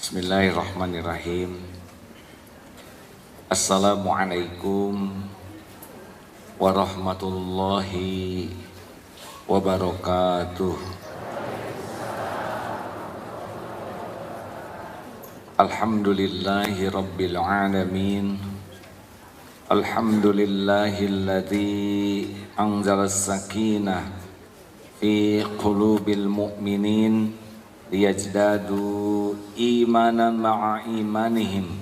Bismillahirrahmanirrahim. Assalamualaikum warahmatullahi wabarakatuh. Alhamdulillahi rabbil alamin. Alhamdulillahilladzi anzala as-sakinah fi qulubil mu'minin liyajdadu imanan ma'a imanihim.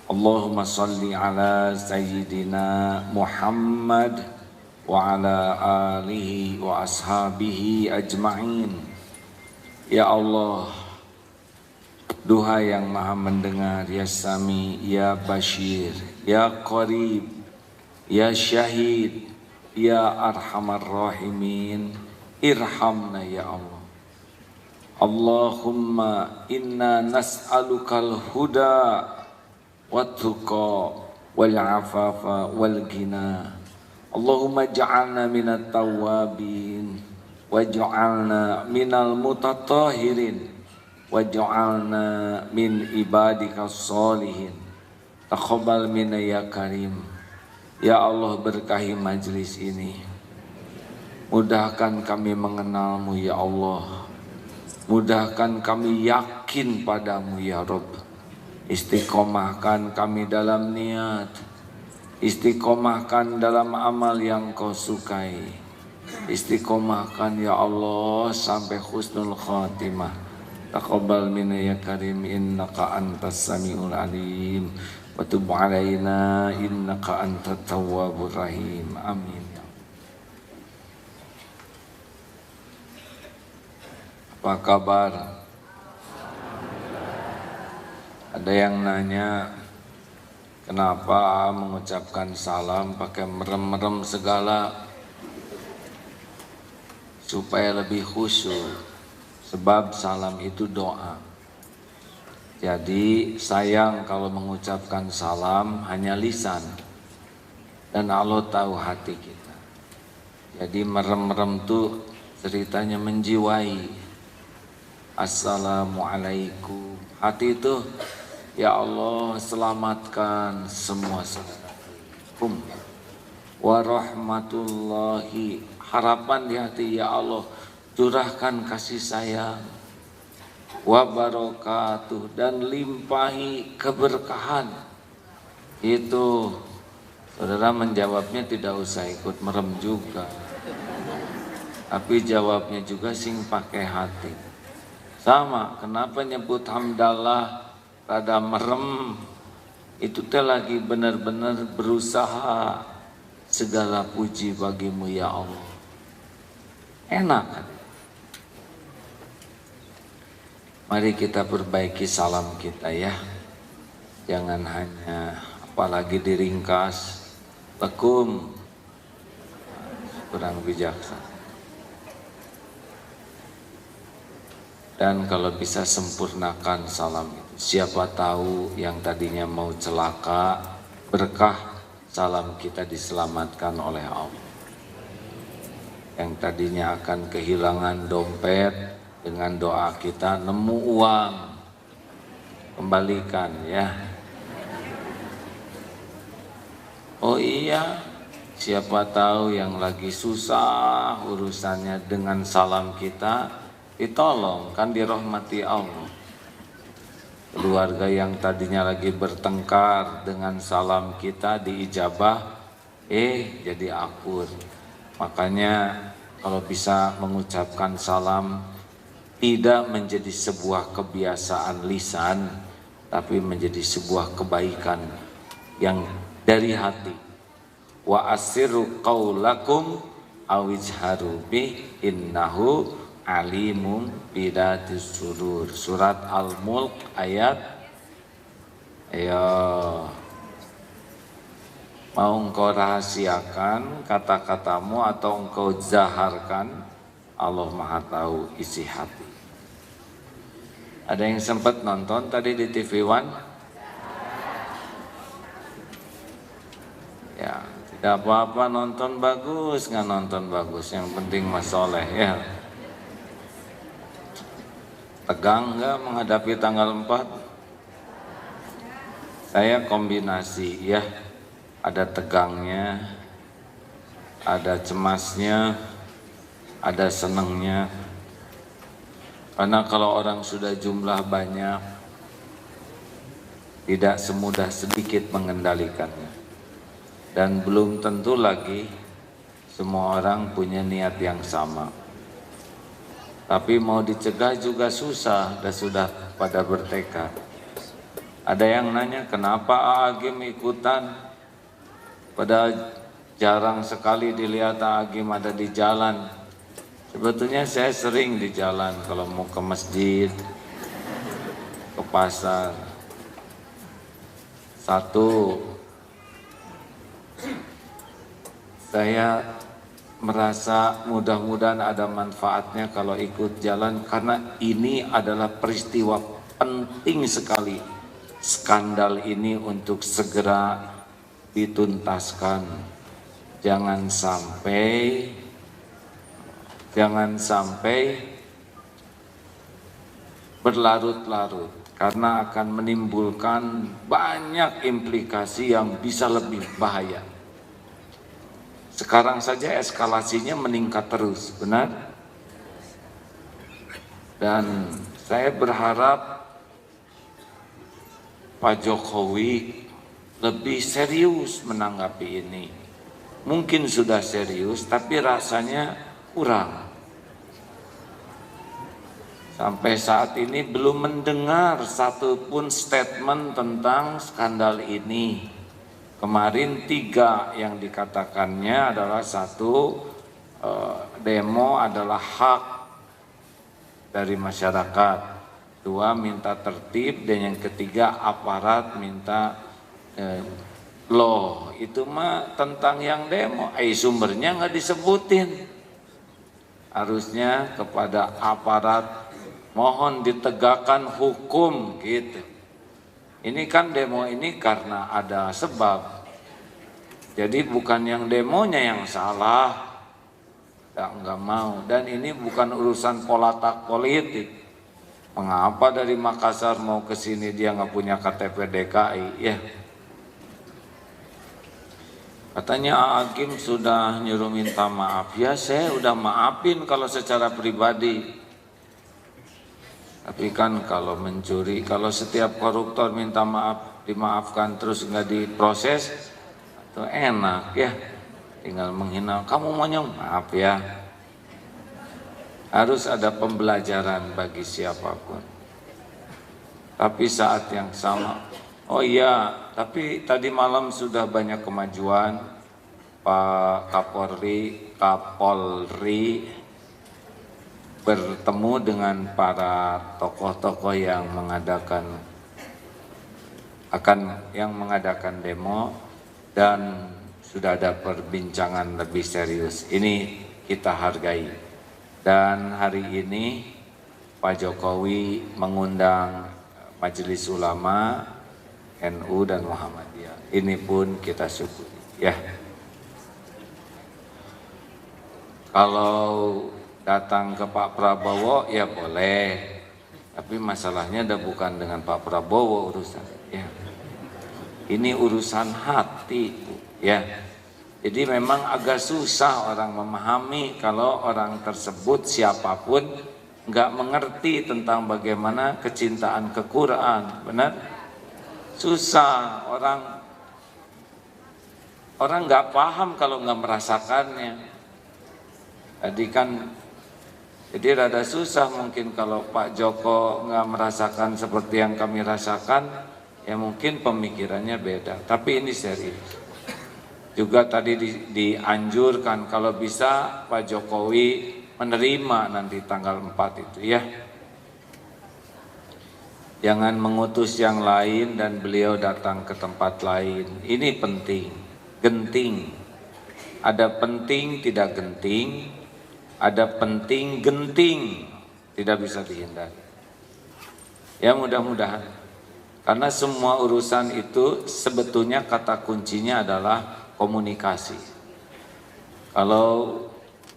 Allahumma salli ala sayyidina Muhammad wa ala alihi wa ashabihi ajma'in. Ya Allah, duha yang maha mendengar, ya Sami, ya Bashir, ya Qarib, ya Syahid, ya Arhamar Rahimin, irhamna ya Allah. Allahumma inna nas'alukal huda wat-tuqa wal-afafa wal-ghina. Allahumma ja'alna minat tawabin waj'alna minal mutatahhirin waj'alna min ibadikas solihin. Taqabbal minna ya karim. Ya Allah, berkahi majlis ini, mudahkan kami mengenalmu ya Allah. Mudahkan kami yakin padamu ya Rabb. Istiqomahkan kami dalam niat. Istiqomahkan dalam amal yang kau sukai. Istiqomahkan ya Allah sampai husnul khatimah. Taqabbal minna ya karim innaka antas samiul alim. Wa tub alaina innaka antat tawwabur rahim. Amin. Apa kabar? Ada yang nanya, kenapa mengucapkan salam pakai merem-merem segala? Supaya lebih khusyuk. Sebab salam itu doa. Jadi sayang kalau mengucapkan salam hanya lisan. Dan Allah tahu hati kita. Jadi merem-merem itu ceritanya menjiwai. Assalamualaikum. Hati itu, ya Allah, selamatkan semua saudaraku. Warahmatullahi, harapan di hati, ya Allah, curahkan kasih sayang. Wabarakatuh, dan limpahi keberkahan. Itu saudara menjawabnya tidak usah ikut merem juga, tapi jawabnya juga sing pakai hati. Sama, kenapa nyebut hamdalah rada merem? Itu teh lagi benar-benar berusaha. Segala puji bagimu ya Allah. Enak kan? Mari kita perbaiki salam kita ya. Jangan hanya apalagi diringkas. Lekum, kurang bijaksana. Dan kalau bisa sempurnakan salam itu. Siapa tahu yang tadinya mau celaka, berkah salam kita diselamatkan oleh Allah. Yang tadinya akan kehilangan dompet, dengan doa kita nemu uang, kembalikan ya. Oh iya, siapa tahu yang lagi susah urusannya, dengan salam kita ditolong, kan dirahmati Allah. Keluarga yang tadinya lagi bertengkar, dengan salam kita diijabah, jadi akur. Makanya kalau bisa mengucapkan salam tidak menjadi sebuah kebiasaan lisan, tapi menjadi sebuah kebaikan yang dari hati. Wa asirru qaulakum awijharu bih innahu alimum bidatis sudur. Surat Al-Mulk ayat, mau engkau rahasiakan kata-katamu atau engkau zaharkan, Allah Maha tahu isi hati. Ada yang sempat nonton tadi di TV One? Ya, tidak apa-apa, nonton bagus, nggak nonton bagus, yang penting Mas Soleh ya. Tegang nggak menghadapi tanggal 4? Saya kombinasi ya, ada tegangnya, ada cemasnya, ada senangnya. Karena kalau orang sudah jumlah banyak, tidak semudah sedikit mengendalikannya. Dan belum tentu lagi semua orang punya niat yang sama. Tapi mau dicegah juga susah, dan sudah pada bertekad. Ada yang nanya, kenapa Agim ikutan? Padahal jarang sekali dilihat Agim ada di jalan. Sebetulnya saya sering di jalan kalau mau ke masjid, ke pasar. Satu, saya merasa mudah-mudahan ada manfaatnya kalau ikut jalan, karena ini adalah peristiwa penting sekali. Skandal ini untuk segera dituntaskan. Jangan sampai berlarut-larut, karena akan menimbulkan banyak implikasi yang bisa lebih bahaya. Sekarang saja eskalasinya meningkat terus, benar? Dan saya berharap Pak Jokowi lebih serius menanggapi ini. Mungkin sudah serius, tapi rasanya kurang. Sampai saat ini belum mendengar satupun statement tentang skandal ini. Kemarin 3 yang dikatakannya adalah, 1, demo adalah hak dari masyarakat, 2, minta tertib, dan yang ketiga aparat minta loh. Itu mah tentang yang demo, sumbernya nggak disebutin. Harusnya kepada aparat mohon ditegakkan hukum gitu. Ini kan demo ini karena ada sebab. Jadi bukan yang demonya yang salah. Enggak mau. Dan ini bukan urusan politik. Mengapa dari Makassar mau ke sini dia nggak punya KTP DKI? Ya. Katanya Agim sudah nyuruh minta maaf. Ya, saya udah maafin kalau secara pribadi. Tapi kan kalau mencuri, kalau setiap koruptor minta maaf, dimaafkan terus nggak diproses, itu enak ya. Tinggal menghina, kamu maunya maaf ya. Harus ada pembelajaran bagi siapapun. Tapi saat yang sama, oh iya, tapi tadi malam sudah banyak kemajuan. Pak Kapolri bertemu dengan para tokoh-tokoh yang mengadakan demo, dan sudah ada perbincangan lebih serius. Ini kita hargai. Dan hari ini Pak Jokowi mengundang Majelis Ulama, NU dan Muhammadiyah. Ini pun kita syukuri ya. Kalau datang ke Pak Prabowo ya boleh, tapi masalahnya udah bukan dengan Pak Prabowo urusan ya. Ini urusan hati ya. Jadi memang agak susah orang memahami kalau orang tersebut siapapun nggak mengerti tentang bagaimana kecintaan ke Quran, benar? Susah, orang nggak paham kalau nggak merasakannya. Jadi rada susah mungkin kalau Pak Joko nggak merasakan seperti yang kami rasakan, ya mungkin pemikirannya beda. Tapi ini serius. Juga tadi dianjurkan kalau bisa Pak Jokowi menerima nanti tanggal 4 itu ya. Jangan mengutus yang lain dan beliau datang ke tempat lain. Ini penting, genting. Ada penting, tidak genting. Ada penting, genting. Tidak bisa dihindari. Ya mudah-mudahan. Karena semua urusan itu sebetulnya kata kuncinya adalah komunikasi. Kalau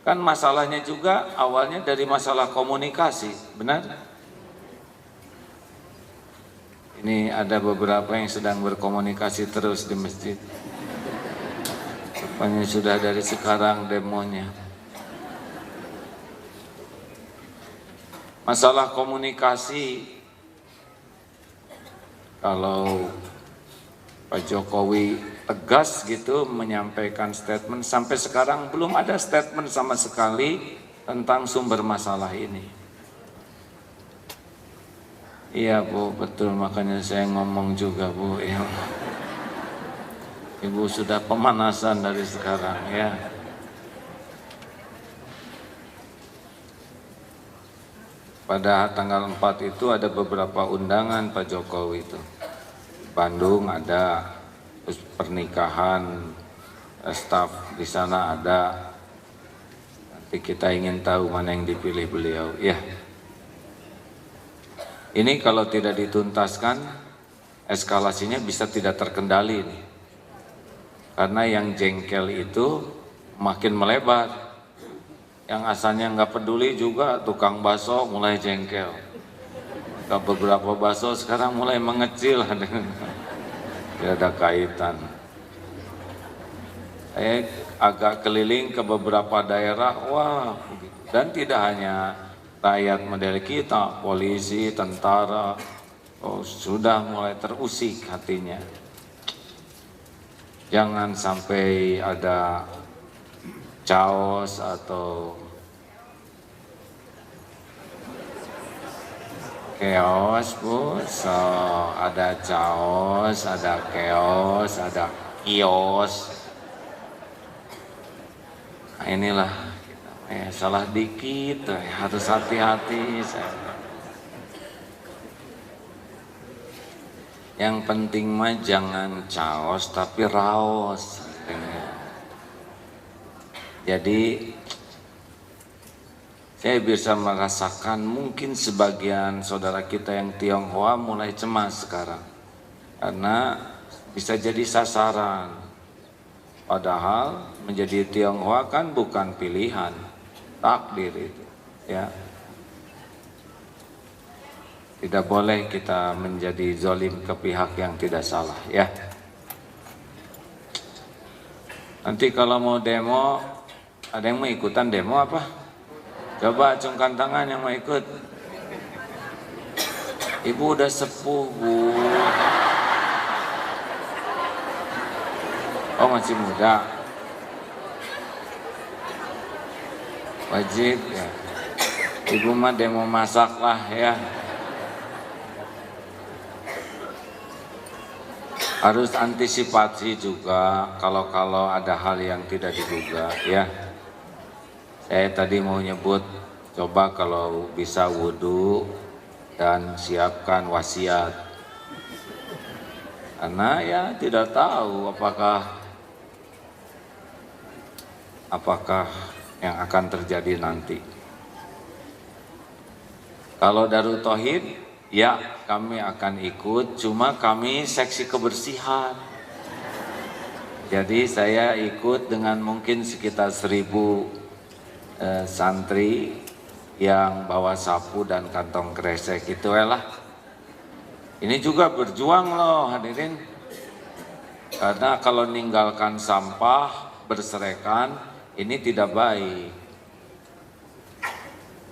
kan masalahnya juga awalnya dari masalah komunikasi, benar? Ini ada beberapa yang sedang berkomunikasi terus di masjid. Rupanya sudah dari sekarang demonya. Masalah komunikasi, kalau Pak Jokowi tegas gitu menyampaikan statement, sampai sekarang belum ada statement sama sekali tentang sumber masalah ini. Iya Bu, betul, makanya saya ngomong juga Bu ya. Ibu sudah pemanasan dari sekarang ya. Pada tanggal 4 itu ada beberapa undangan Pak Jokowi itu. Bandung ada, terus pernikahan staf di sana ada. Nanti kita ingin tahu mana yang dipilih beliau. Ya. Ini kalau tidak dituntaskan, eskalasinya bisa tidak terkendali nih. Karena yang jengkel itu makin melebar. Yang asalnya nggak peduli juga tukang bakso mulai jengkel. Beberapa bakso sekarang mulai mengecil. Tidak ada kaitan. Saya agak keliling ke beberapa daerah, wah begitu. Dan tidak hanya rakyat model kita, polisi, tentara, sudah mulai terusik hatinya. Jangan sampai ada chaos atau chaos Bu, so ada chaos, ada chaos, ada kios. Nah inilah kita salah dikit harus hati-hati. Yang penting mah jangan chaos tapi raos. Jadi saya bisa merasakan mungkin sebagian saudara kita yang Tionghoa mulai cemas sekarang. Karena bisa jadi sasaran. Padahal menjadi Tionghoa kan bukan pilihan, takdir itu. Ya. Tidak boleh kita menjadi zalim ke pihak yang tidak salah. Ya. Nanti kalau mau demo, ada yang mau ikutan demo apa? Coba acungkan tangan yang mau ikut. Ibu udah sepuh Bu. Oh masih muda. Wajib ya. Ibu mah demo masak lah ya. Harus antisipasi juga kalau ada hal yang tidak diduga ya. Saya tadi mau nyebut, coba kalau bisa wudhu dan siapkan wasiat. Karena ya tidak tahu apakah yang akan terjadi nanti. Kalau Darut Tauhid, ya kami akan ikut, cuma kami seksi kebersihan. Jadi saya ikut dengan mungkin sekitar 1000 santri yang bawa sapu dan kantong kresek itu lah. Ini juga berjuang loh hadirin. Karena kalau ninggalkan sampah berserakan ini tidak baik.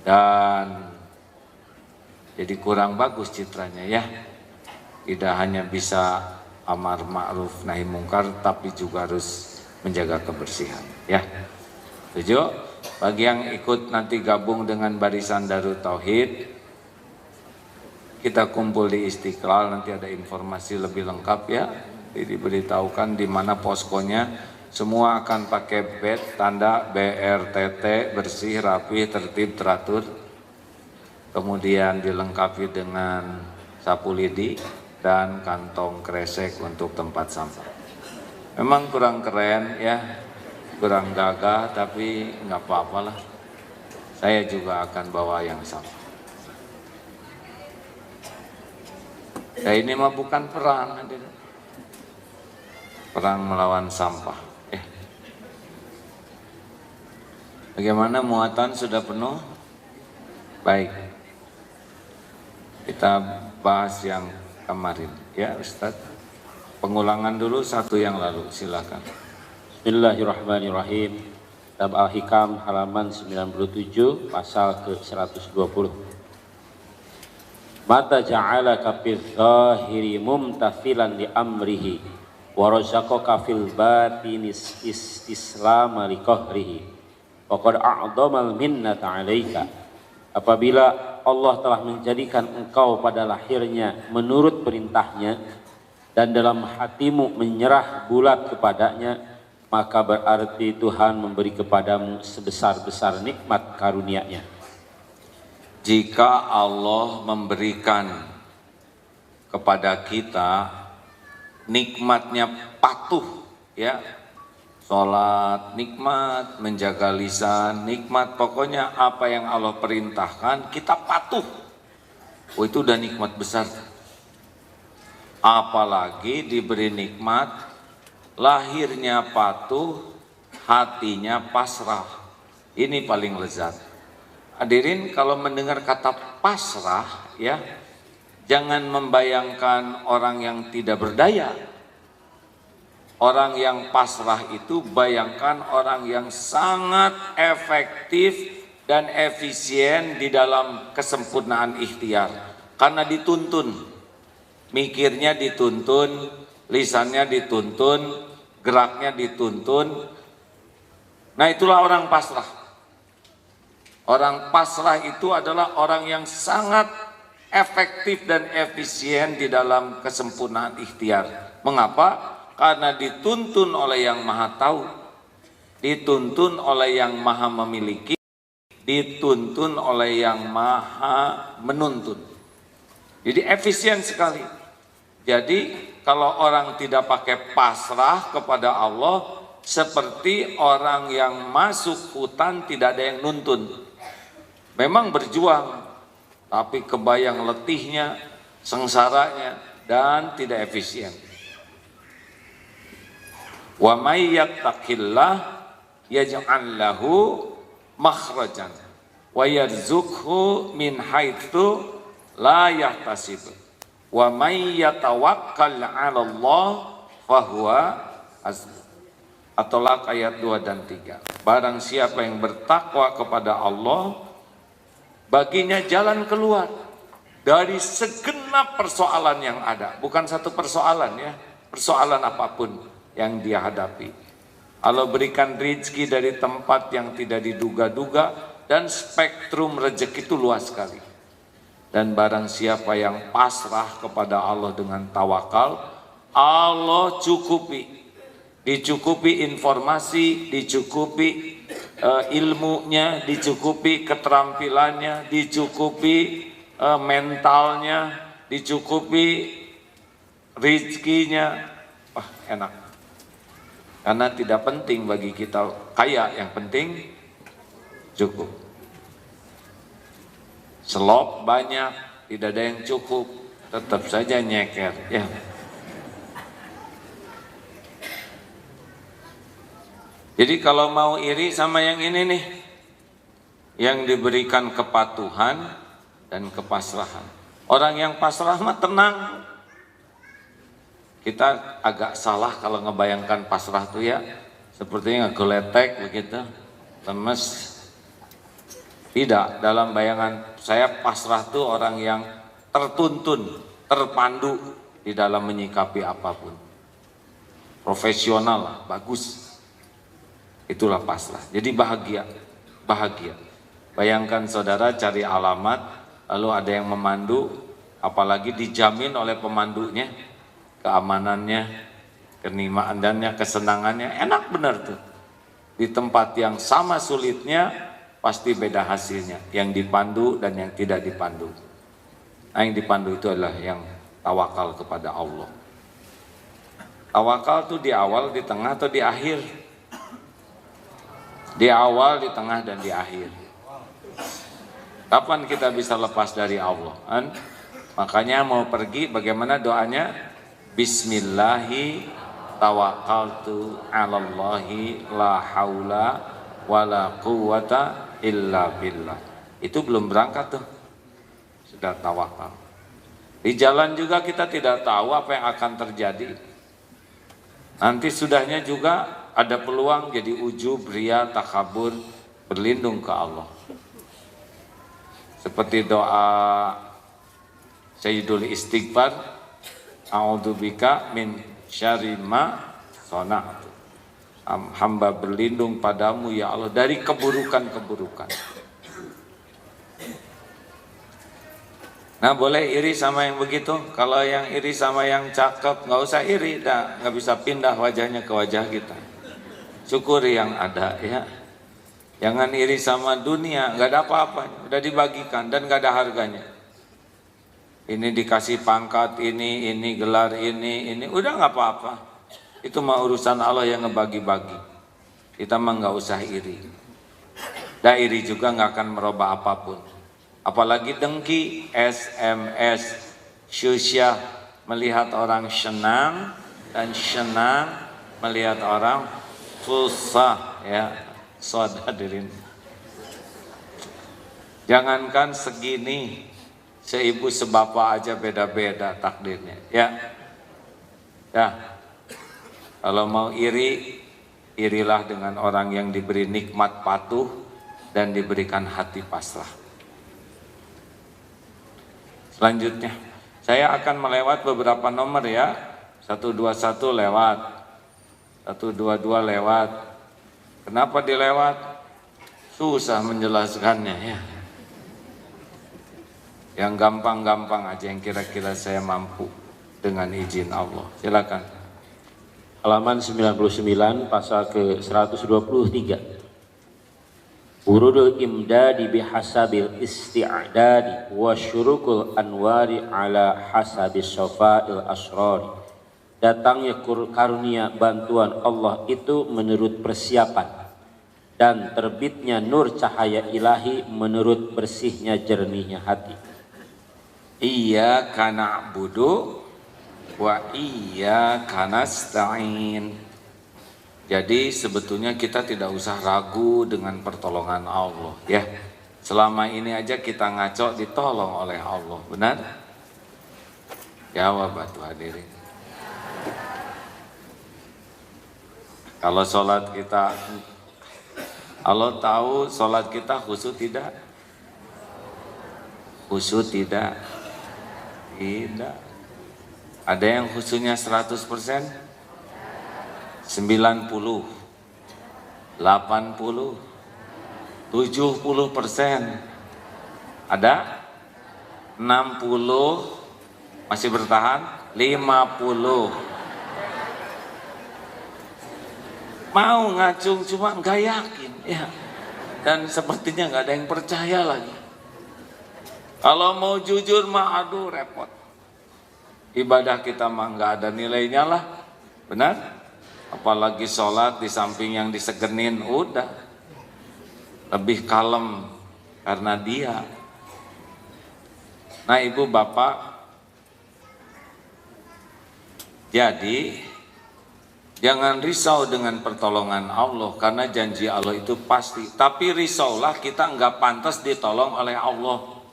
Dan jadi kurang bagus citranya ya. Tidak hanya bisa amar ma'ruf nahi mungkar tapi juga harus menjaga kebersihan ya. Setuju? Bagi yang ikut nanti gabung dengan barisan Darut Tauhid, kita kumpul di Istiqlal, nanti ada informasi lebih lengkap ya. Diberitahukan di mana poskonya, semua akan pakai badge tanda BRTT, bersih, rapi, tertib, teratur. Kemudian dilengkapi dengan sapu lidi dan kantong kresek untuk tempat sampah. Memang kurang keren ya. Kurang gagah tapi nggak apa-apa lah. Saya juga akan bawa yang sama. Ya ini mah bukan perang, perang melawan sampah. Bagaimana muatan sudah penuh? Baik. Kita bahas yang kemarin. Ya Ustaz, pengulangan dulu satu yang lalu, silakan. Bismillahirrahmanirrahim. Kitab Al-Hikam halaman 97 pasal ke-120. Mata ja'alaka fil zahiri mumtathilan li amrihi wa razaqaka fil batini istislama li qahrihi faqad a'dhamal minnata 'alaika. Apabila Allah telah menjadikan engkau pada lahirnya menurut perintahnya dan dalam hatimu menyerah bulat kepadanya, maka berarti Tuhan memberi kepadamu sebesar-besar nikmat karunia-Nya. Jika Allah memberikan kepada kita nikmatnya patuh, ya, sholat nikmat, menjaga lisan nikmat, pokoknya apa yang Allah perintahkan kita patuh, oh itu udah nikmat besar. Apalagi diberi nikmat lahirnya patuh, hatinya pasrah, ini paling lezat. Hadirin, kalau mendengar kata pasrah, ya, jangan membayangkan orang yang tidak berdaya. Orang yang pasrah itu bayangkan orang yang sangat efektif dan efisien di dalam kesempurnaan ikhtiar. Karena dituntun, mikirnya dituntun, lisannya dituntun, geraknya dituntun. Nah, itulah orang pasrah. Orang pasrah itu adalah orang yang sangat efektif dan efisien di dalam kesempurnaan ikhtiar. Mengapa? Karena dituntun oleh yang maha tahu, dituntun oleh yang maha memiliki, dituntun oleh yang maha menuntun. Jadi efisien sekali. Jadi kalau orang tidak pakai pasrah kepada Allah, seperti orang yang masuk hutan tidak ada yang nuntun. Memang berjuang, tapi kebayang letihnya, sengsaranya, dan tidak efisien. Wa may yattaqillah yaj'al lahu makhrajan wa yarzuqhu min haitsu la yahtasib wa may yatawakkal 'ala Allah fa huwa At-Tolaq ayat 2 dan 3. Barang siapa yang bertakwa kepada Allah, baginya jalan keluar dari segenap persoalan yang ada. Bukan satu persoalan, ya, persoalan apapun yang dia hadapi. Allah berikan rezeki dari tempat yang tidak diduga-duga, dan spektrum rezeki itu luas sekali. Dan barang siapa yang pasrah kepada Allah dengan tawakal, Allah cukupi. Dicukupi informasi, dicukupi ilmunya, dicukupi keterampilannya, dicukupi mentalnya, dicukupi rezekinya. Wah, enak. Karena tidak penting bagi kita kaya, yang penting cukup. Selop banyak, tidak ada yang cukup, tetap saja nyeker, ya. Jadi kalau mau iri sama yang ini nih, yang diberikan kepatuhan dan kepasrahan. Orang yang pasrah mah tenang. Kita agak salah kalau ngebayangkan pasrah tuh, ya, sepertinya ngegeletek begitu, lemes. Tidak, dalam bayangan saya pasrah tuh orang yang tertuntun, terpandu di dalam menyikapi apapun. Profesional lah, bagus. Itulah pasrah. Jadi bahagia, bahagia. Bayangkan saudara cari alamat, lalu ada yang memandu, apalagi dijamin oleh pemandunya, keamanannya, kenikmatannya, kesenangannya, enak benar tuh. Di tempat yang sama sulitnya, pasti beda hasilnya, yang dipandu dan yang tidak dipandu. Nah, yang dipandu itu adalah yang tawakal kepada Allah. Tawakal tuh di awal, di tengah, atau di akhir? Di awal, di tengah, dan di akhir. Kapan kita bisa lepas dari Allah? Kan? Makanya mau pergi, bagaimana doanya? Bismillahi tawakkaltu 'alallahi la haula wala quwwata illa billah. Itu belum berangkat tuh, sudah tawakal. Di jalan juga kita tidak tahu apa yang akan terjadi. Nanti sudahnya juga ada peluang jadi ujub, ria, takabur, berlindung ke Allah. Seperti doa Sayyidul Istighfar, a'udzubika min syarri ma sona'tu. Hamba berlindung padamu ya Allah dari keburukan-keburukan. Nah, boleh iri sama yang begitu. Kalau yang iri sama yang cakep, nggak usah iri, nggak bisa pindah wajahnya ke wajah kita. Syukuri yang ada ya. Jangan iri sama dunia, nggak ada apa-apanya, udah dibagikan dan nggak ada harganya. Ini dikasih pangkat, ini gelar, ini, udah nggak apa-apa. Itu mah urusan Allah yang ngebagi-bagi. Kita mah nggak usah iri. Dan iri juga nggak akan merubah apapun. Apalagi dengki, SMS, syusyah melihat orang senang dan senang melihat orang susah ya. Saudariin. Jangankan segini, seibu sebapak aja beda-beda takdirnya. Ya. Kalau mau iri, irilah dengan orang yang diberi nikmat patuh dan diberikan hati pasrah. Selanjutnya, saya akan melewat beberapa nomor ya. 121 lewat, 122 lewat. Kenapa dilewat? Susah menjelaskannya ya. Yang gampang-gampang aja yang kira-kira saya mampu dengan izin Allah. Silakan. Halaman 99 pasal ke 123. Urudul imdadi bihasabil isti'dadi wa syurukul anwari ala hasabis syafa'il asrari. Datangnya karunia bantuan Allah itu menurut persiapan dan terbitnya nur cahaya ilahi menurut bersihnya jernihnya hati. Iyyaka na'budu wa iyyaka nasta'in. Jadi sebetulnya kita tidak usah ragu dengan pertolongan Allah ya. Selama ini aja kita ngaco ditolong oleh Allah, benar? Jawab atuh hadirin. Kalau sholat kita, Allah tahu sholat kita khusyuk tidak? Khusyuk tidak? Tidak. Ada yang khusyuknya 100%? 90, 80, 70%. Ada 60 masih bertahan, 50 mau ngacung cuma nggak yakin ya, dan sepertinya nggak ada yang percaya lagi. Kalau mau jujur mah aduh repot. Ibadah kita mah nggak ada nilainya lah, benar? Apalagi sholat di samping yang disegenin udah lebih kalem karena dia. Nah ibu bapak, jadi jangan risau dengan pertolongan Allah karena janji Allah itu pasti. Tapi risaulah kita nggak pantas ditolong oleh Allah.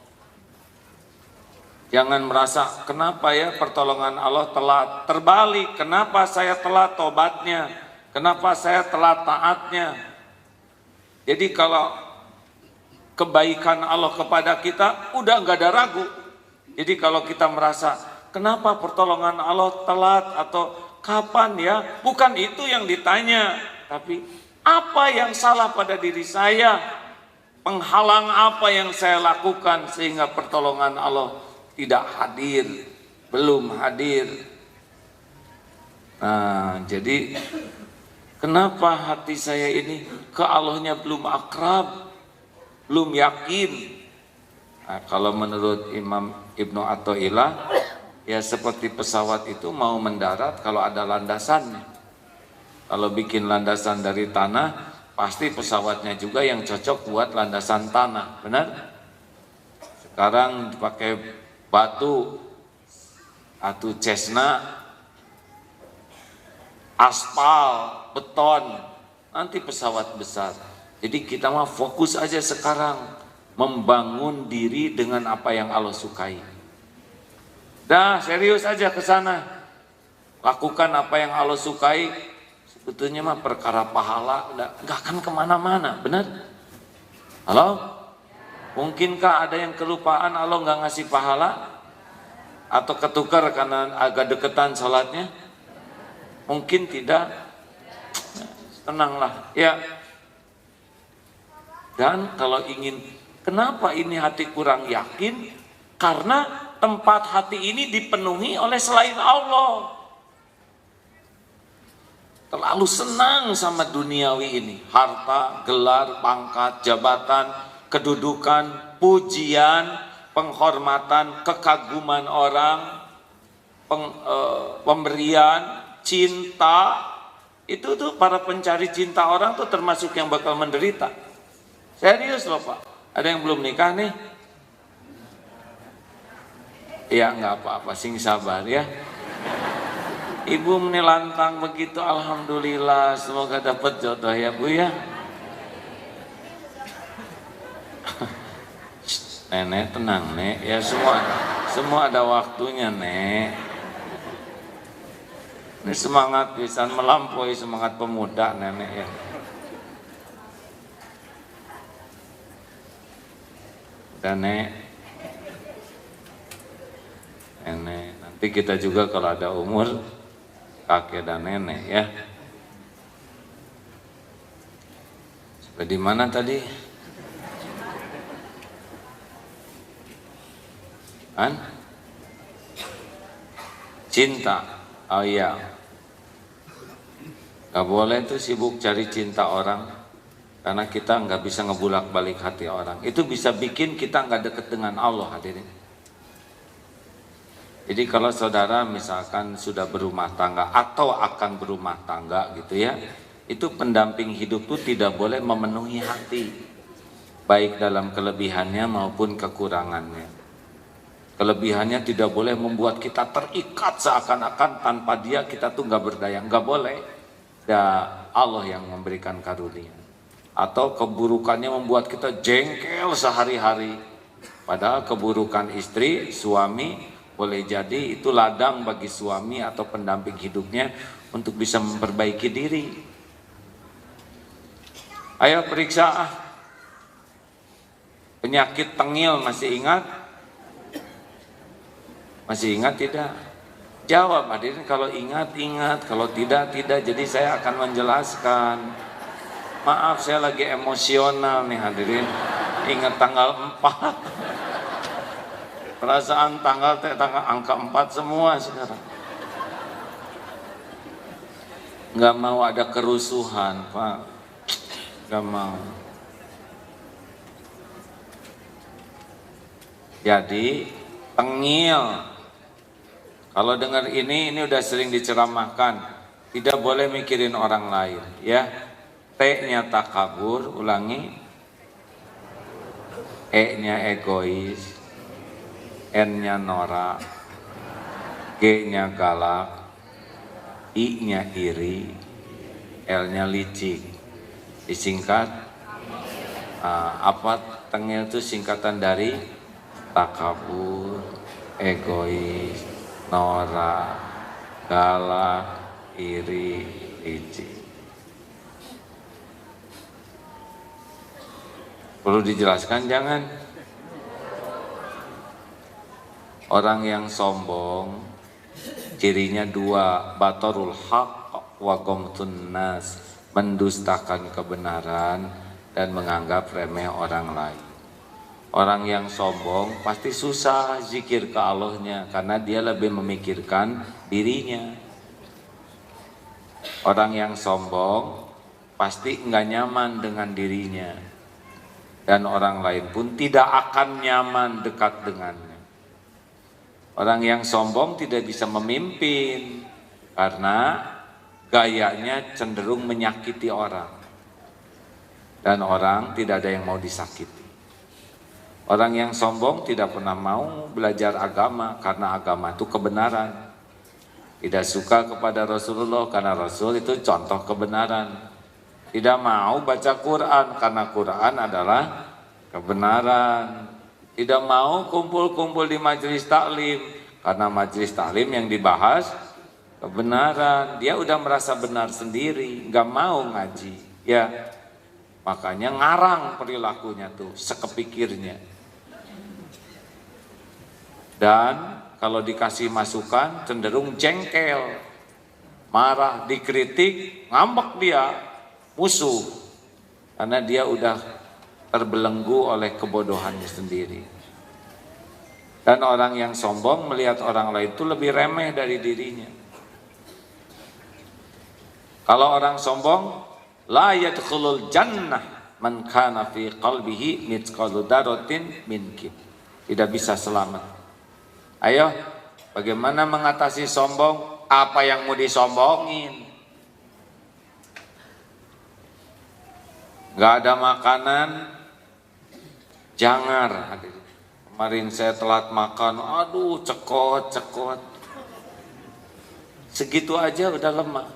Jangan merasa kenapa ya pertolongan Allah telat. Terbalik, kenapa saya telat tobatnya? Kenapa saya telat taatnya? Jadi kalau kebaikan Allah kepada kita udah nggak ada ragu. Jadi kalau kita merasa kenapa pertolongan Allah telat atau kapan ya? Bukan itu yang ditanya, tapi apa yang salah pada diri saya? Penghalang apa yang saya lakukan sehingga pertolongan Allah tidak hadir, belum hadir. Nah, jadi kenapa hati saya ini ke Allahnya belum akrab, belum yakin? Nah, kalau menurut Imam Ibnu Athaillah, ya seperti pesawat itu mau mendarat kalau ada landasannya. Kalau bikin landasan dari tanah, pasti pesawatnya juga yang cocok buat landasan tanah, benar? Sekarang dipakai batu atau Cessna, aspal, beton, nanti pesawat besar. Jadi kita mah fokus aja sekarang membangun diri dengan apa yang Allah sukai. Dah serius aja ke sana. Lakukan apa yang Allah sukai. Sebetulnya mah perkara pahala nggak akan kemana-mana, benar? Halo? Mungkinkah ada yang kelupaan Allah nggak ngasih pahala? Atau ketukar karena agak deketan sholatnya? Mungkin tidak. Tenanglah ya. Dan kalau ingin, kenapa ini hati kurang yakin? Karena tempat hati ini dipenuhi oleh selain Allah. Terlalu senang sama duniawi ini. Harta, gelar, pangkat, jabatan, kedudukan, pujian, penghormatan, kekaguman orang, pemberian, cinta. Itu tuh para pencari cinta orang tuh termasuk yang bakal menderita. Serius loh Pak. Ada yang belum nikah nih? Ya nggak apa-apa, sing sabar ya. Ibu menilantang begitu, alhamdulillah, semoga dapat jodoh ya Bu ya. Nenek tenang Nek, ya semua ada waktunya Nek. Ini semangat bisa melampaui semangat pemuda Nenek ya. Dan Nenek, nanti kita juga kalau ada umur kakek dan nenek ya. Sampai di mana tadi? Cinta. Oh iya. Gak boleh tuh sibuk cari cinta orang. Karena kita nggak bisa ngebulak balik hati orang. Itu bisa bikin kita nggak deket dengan Allah hadirin. Jadi kalau saudara misalkan sudah berumah tangga atau akan berumah tangga gitu ya, itu pendamping hidup itu tidak boleh memenuhi hati, baik dalam kelebihannya maupun kekurangannya. Kelebihannya tidak boleh membuat kita terikat seakan-akan tanpa dia kita tuh nggak berdaya, nggak boleh. Ya Allah yang memberikan karunia. Atau keburukannya membuat kita jengkel sehari-hari. Padahal keburukan istri, suami boleh jadi itu ladang bagi suami atau pendamping hidupnya untuk bisa memperbaiki diri. Ayo periksa penyakit tengil masih ingat? Masih ingat tidak? Jawab hadirin, kalau ingat, ingat, kalau tidak, tidak. Jadi saya akan menjelaskan. Maaf saya lagi emosional nih hadirin. Ingat tanggal 4. Perasaan tanggal angka 4 semua sekarang. Nggak mau ada kerusuhan Pak. Nggak mau. Jadi tengil. Kalau dengar ini udah sering diceramahkan. Tidak boleh mikirin orang lain ya. T-nya takabur, ulangi. E-nya egois. N-nya norak. G-nya galak. I-nya iri. L-nya licik. Disingkat apa tengil itu singkatan dari takabur, egois, norak, galak, iri, licik. Perlu dijelaskan jangan? Orang yang sombong cirinya dua, batarul haq wa ghamtun nas, mendustakan kebenaran dan menganggap remeh orang lain. Orang yang sombong pasti susah zikir ke Allahnya karena dia lebih memikirkan dirinya. Orang yang sombong pasti enggak nyaman dengan dirinya. Dan orang lain pun tidak akan nyaman dekat dengannya. Orang yang sombong tidak bisa memimpin karena gayanya cenderung menyakiti orang. Dan orang tidak ada yang mau disakiti. Orang yang sombong tidak pernah mau belajar agama karena agama itu kebenaran. Tidak suka kepada Rasulullah karena Rasul itu contoh kebenaran. Tidak mau baca Quran karena Quran adalah kebenaran. Tidak mau kumpul-kumpul di majelis taklim Karena majelis taklim yang dibahas kebenaran, dia udah merasa benar sendiri, nggak mau ngaji, ya makanya ngarang perilakunya tuh sekepikirnya. Dan kalau dikasih masukan cenderung jengkel, marah, dikritik, ngambek dia, musuh, karena dia udah terbelenggu oleh kebodohannya sendiri. Dan orang yang sombong melihat orang lain itu lebih remeh dari dirinya. Kalau orang sombong, la yadkhulul jannah man kana fi qalbihi mithqalu dzarratin min kibr. Tidak bisa selamat. Ayo, bagaimana mengatasi sombong? Apa yang mau disombongin? Gak ada makanan, jangar. Kemarin saya telat makan, aduh cekot. Segitu aja udah lemah.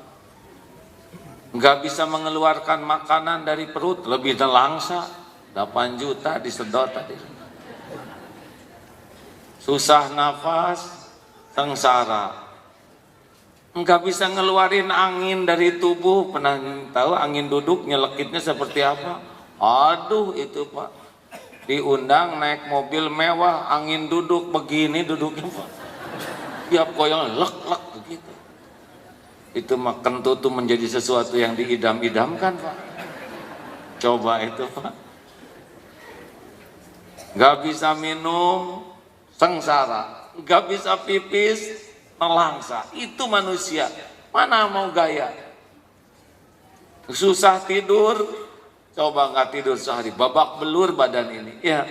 Nggak bisa mengeluarkan makanan dari perut, lebih nelangsa. 8 juta disedot tadi. Susah nafas, sengsara. Nggak bisa ngeluarin angin dari tubuh. Pernah tahu angin duduk nyelekitnya seperti apa? Aduh itu Pak. Diundang naik mobil mewah, angin duduk begini duduknya Pak. Tiap goyang lek begitu. Itu mah kentut tuh menjadi sesuatu yang diidam-idamkan Pak. Coba itu Pak. Gak bisa minum, sengsara. Gak bisa pipis, nelangsa. Itu manusia. Mana mau gaya? Susah tidur. Coba nggak tidur sehari, babak belur badan ini. Ya,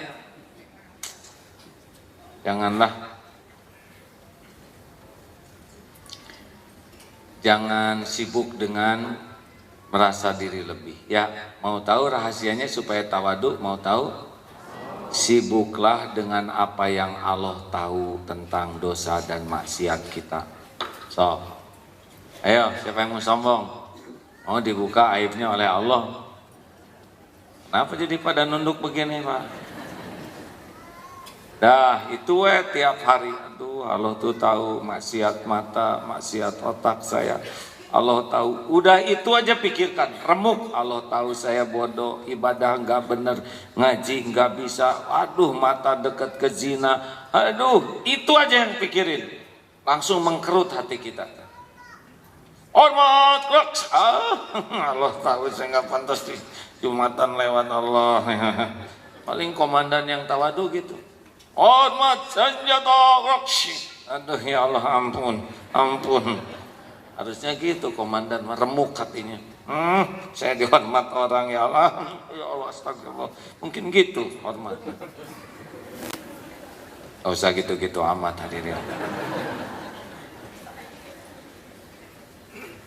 jangan sibuk dengan merasa diri lebih. Ya, mau tahu rahasianya supaya tawadhu? Mau tahu? Sibuklah dengan apa yang Allah tahu tentang dosa dan maksiat kita. So, ayo, siapa yang mau sombong? Mau dibuka aibnya oleh Allah? Kenapa jadi pada nunduk begini Pak? Dah itu tiap hari. Aduh Allah tuh tahu maksiat mata, maksiat otak saya. Allah tahu. Udah itu aja pikirkan. Remuk. Allah tahu saya bodoh, ibadah nggak bener, ngaji nggak bisa. Aduh mata dekat ke zina. Aduh itu aja yang pikirin. Langsung mengkerut hati kita. Hormat, Allah tahu saya nggak pantas di Jumatan lewat Allah. Paling komandan yang tawadu gitu. Hormat senjata roksi. Aduh ya Allah ampun. Harusnya gitu komandan meremuk hatinya. Saya dihormat orang ya Allah. Ya Allah astagfirullah. Mungkin gitu hormat. Gak usah gitu-gitu amat hadirin.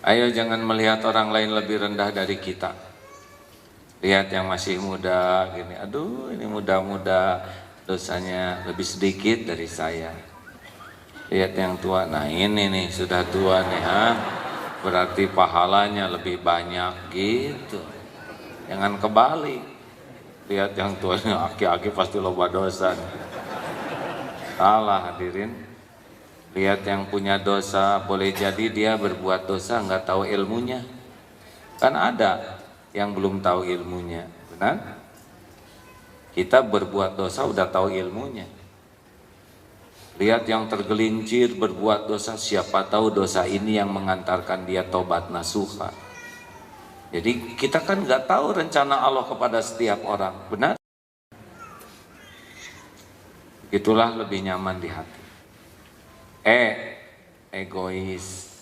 Ayo jangan melihat orang lain lebih rendah dari kita. Lihat yang masih muda gini, aduh ini muda-muda dosanya lebih sedikit dari saya. Lihat yang tua, nah ini nih sudah tua nih berarti pahalanya lebih banyak gitu. Jangan kebalik. Lihat yang tuanya aki-aki pasti loba dosa. Salah hadirin. Lihat yang punya dosa, boleh jadi dia berbuat dosa nggak tahu ilmunya. Kan ada yang belum tahu ilmunya, benar? Kita berbuat dosa udah tahu ilmunya. Lihat yang tergelincir berbuat dosa, siapa tahu dosa ini yang mengantarkan dia tobat nasuha. Jadi kita kan nggak tahu rencana Allah kepada setiap orang, benar? Itulah lebih nyaman di hati. Egois.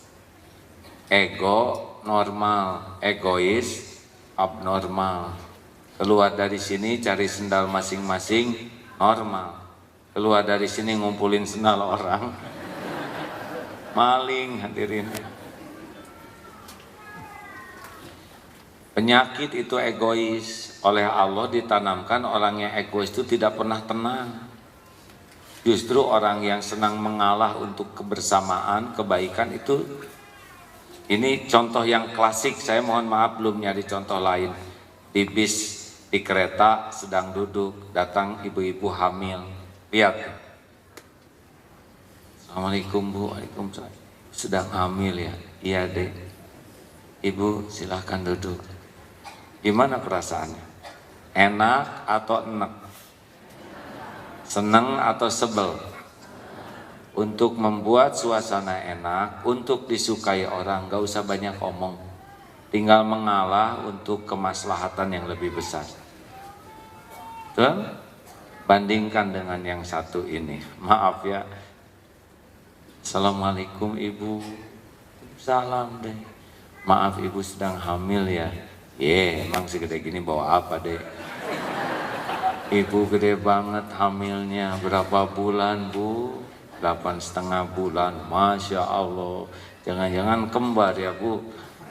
Ego normal, egois abnormal. Keluar dari sini cari sendal masing-masing normal. Keluar dari sini ngumpulin sendal orang maling hadirin. Penyakit itu egois. Oleh Allah ditanamkan orang yang egois itu tidak pernah tenang. Justru orang yang senang mengalah untuk kebersamaan, kebaikan itu. Ini contoh yang klasik, saya mohon maaf belum nyari contoh lain. Di bis, di kereta sedang duduk, datang ibu-ibu hamil. Lihat. Assalamualaikum Bu. Waalaikumsalam. Sedang hamil ya? Iya dek. Ibu silahkan duduk. Gimana perasaannya? Enak atau enek? Seneng atau sebel? Untuk membuat suasana enak, untuk disukai orang, gak usah banyak omong. Tinggal mengalah untuk kemaslahatan yang lebih besar. Tuh, bandingkan dengan yang satu ini. Maaf ya. Assalamualaikum Ibu. Salam deh. Maaf Ibu sedang hamil ya. Emang segede gini bawa apa deh? Ibu gede banget hamilnya. Berapa bulan Bu? 8,5 bulan. Masya Allah. Jangan-jangan kembar ya Bu.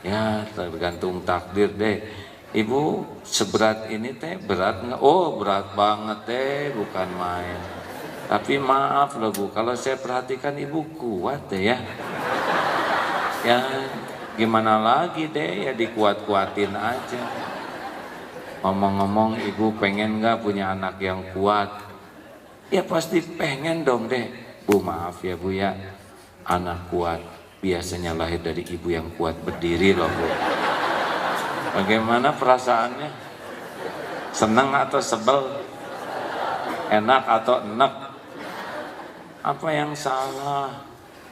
Ya tergantung takdir deh. Ibu seberat ini teh berat nggak? Oh berat banget deh, bukan main. Tapi maaf loh Bu, kalau saya perhatikan Ibu kuat deh ya. Ya gimana lagi deh ya, dikuat-kuatin aja. Ngomong-ngomong Ibu pengen nggak punya anak yang kuat? Ya pasti pengen dong deh. Bu maaf ya Bu ya, anak kuat biasanya lahir dari ibu yang kuat berdiri loh Bu. Bagaimana perasaannya? Senang atau sebel? Enak atau enek? Apa yang salah?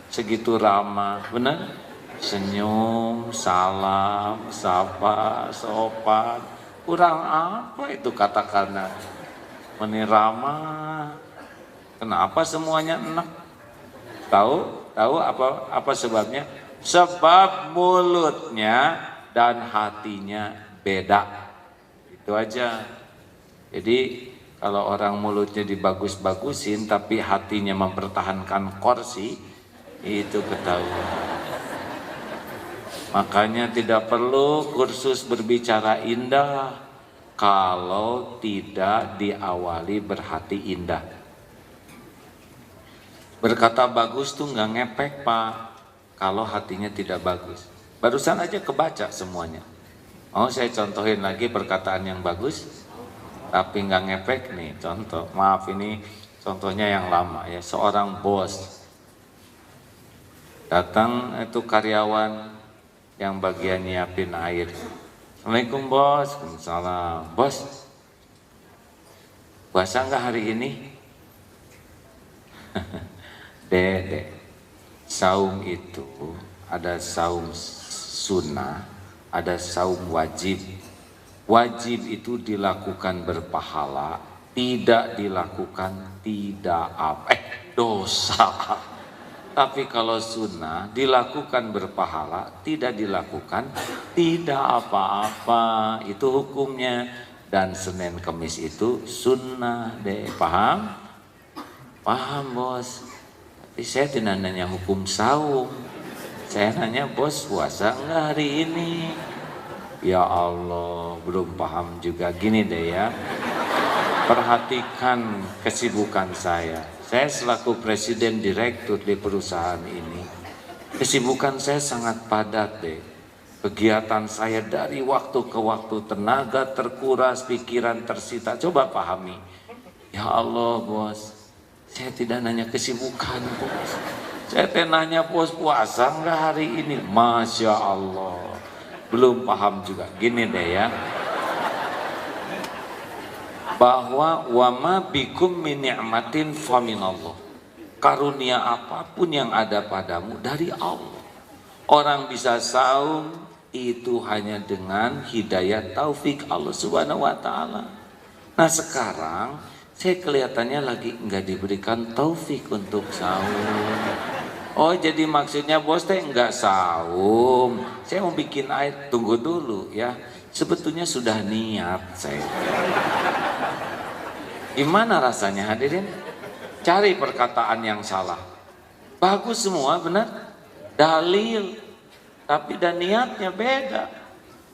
Segitu ramah, benar? Senyum, salam, sapa, sopan. Kurang apa itu katakannya? Ramah. Kenapa semuanya enak? Tahu apa sebabnya? Sebab mulutnya dan hatinya beda. Itu aja. Jadi kalau orang mulutnya dibagus-bagusin tapi hatinya mempertahankan kursi, itu ketahuan. Makanya tidak perlu kursus berbicara indah kalau tidak diawali berhati indah. Berkata bagus tuh nggak ngepek Pak, kalau hatinya tidak bagus. Barusan aja kebaca semuanya. Oh saya contohin lagi perkataan yang bagus, tapi nggak ngepek nih. Contoh, maaf ini contohnya yang lama ya. Seorang bos datang itu karyawan yang bagian nyiapin air. Assalamualaikum bos. Waalaikumsalam. Bos, puasa nggak hari ini? Dek, saum itu ada saum sunnah, ada saum wajib. Wajib itu dilakukan berpahala, tidak dilakukan dosa. Tapi kalau sunnah dilakukan berpahala, tidak dilakukan tidak apa-apa. Itu hukumnya. Dan Senin Kemis itu sunnah deh, paham? Paham bos. Tapi saya tidak nanya hukum saum. Saya nanya bos puasa enggak hari ini? Ya Allah, belum paham juga. Gini deh ya, perhatikan kesibukan saya. Saya selaku presiden direktur di perusahaan ini, kesibukan saya sangat padat deh. Kegiatan saya dari waktu ke waktu, tenaga terkuras, pikiran tersita. Coba pahami. Ya Allah bos, saya tidak nanya kesibukan bos. Saya nanya bos puasa enggak hari ini? Masya Allah. Belum paham juga. Gini deh ya. Bahwa wama bikum min ni'matin faminallah. Karunia apapun yang ada padamu dari Allah. Orang bisa saum itu hanya dengan hidayah taufik Allah Subhanahu wa taala. Nah, sekarang saya kelihatannya lagi enggak diberikan taufik untuk saum. Oh jadi maksudnya bos teh enggak saum. Saya mau bikin air, tunggu dulu ya. Sebetulnya sudah niat saya. Gimana rasanya hadirin? Cari perkataan yang salah. Bagus semua benar. Dalil. Tapi dan niatnya beda.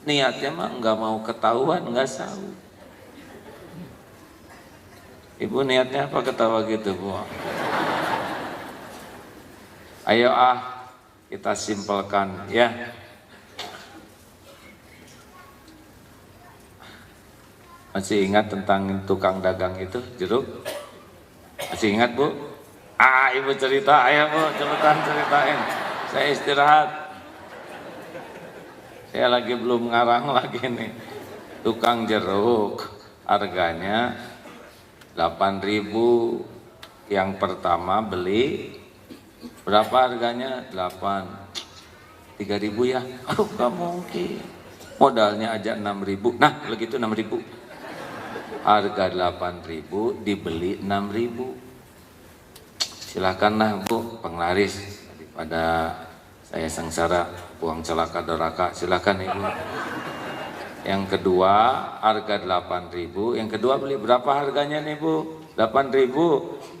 Niatnya mah enggak mau ketahuan, enggak saum. Ibu niatnya apa ketawa gitu Bu? Ayo kita simpelkan ya. Masih ingat tentang tukang dagang itu jeruk? Masih ingat Bu? Ibu cerita, ayo Bu, cepetan ceritain. Saya istirahat. Saya lagi belum ngarang lagi nih. Tukang jeruk, harganya 8.000. Yang pertama beli, berapa harganya? 3.000 ya? Aduh, gak mungkin. Modalnya aja 6.000. Nah, kalau gitu 6.000. Harga 8.000 dibeli 6.000. Silakanlah Bu, penglaris, daripada saya sengsara buang celaka doraka. Silakan Ibu. Yang kedua harga 8.000. Yang kedua beli berapa harganya nih Bu? 8.000.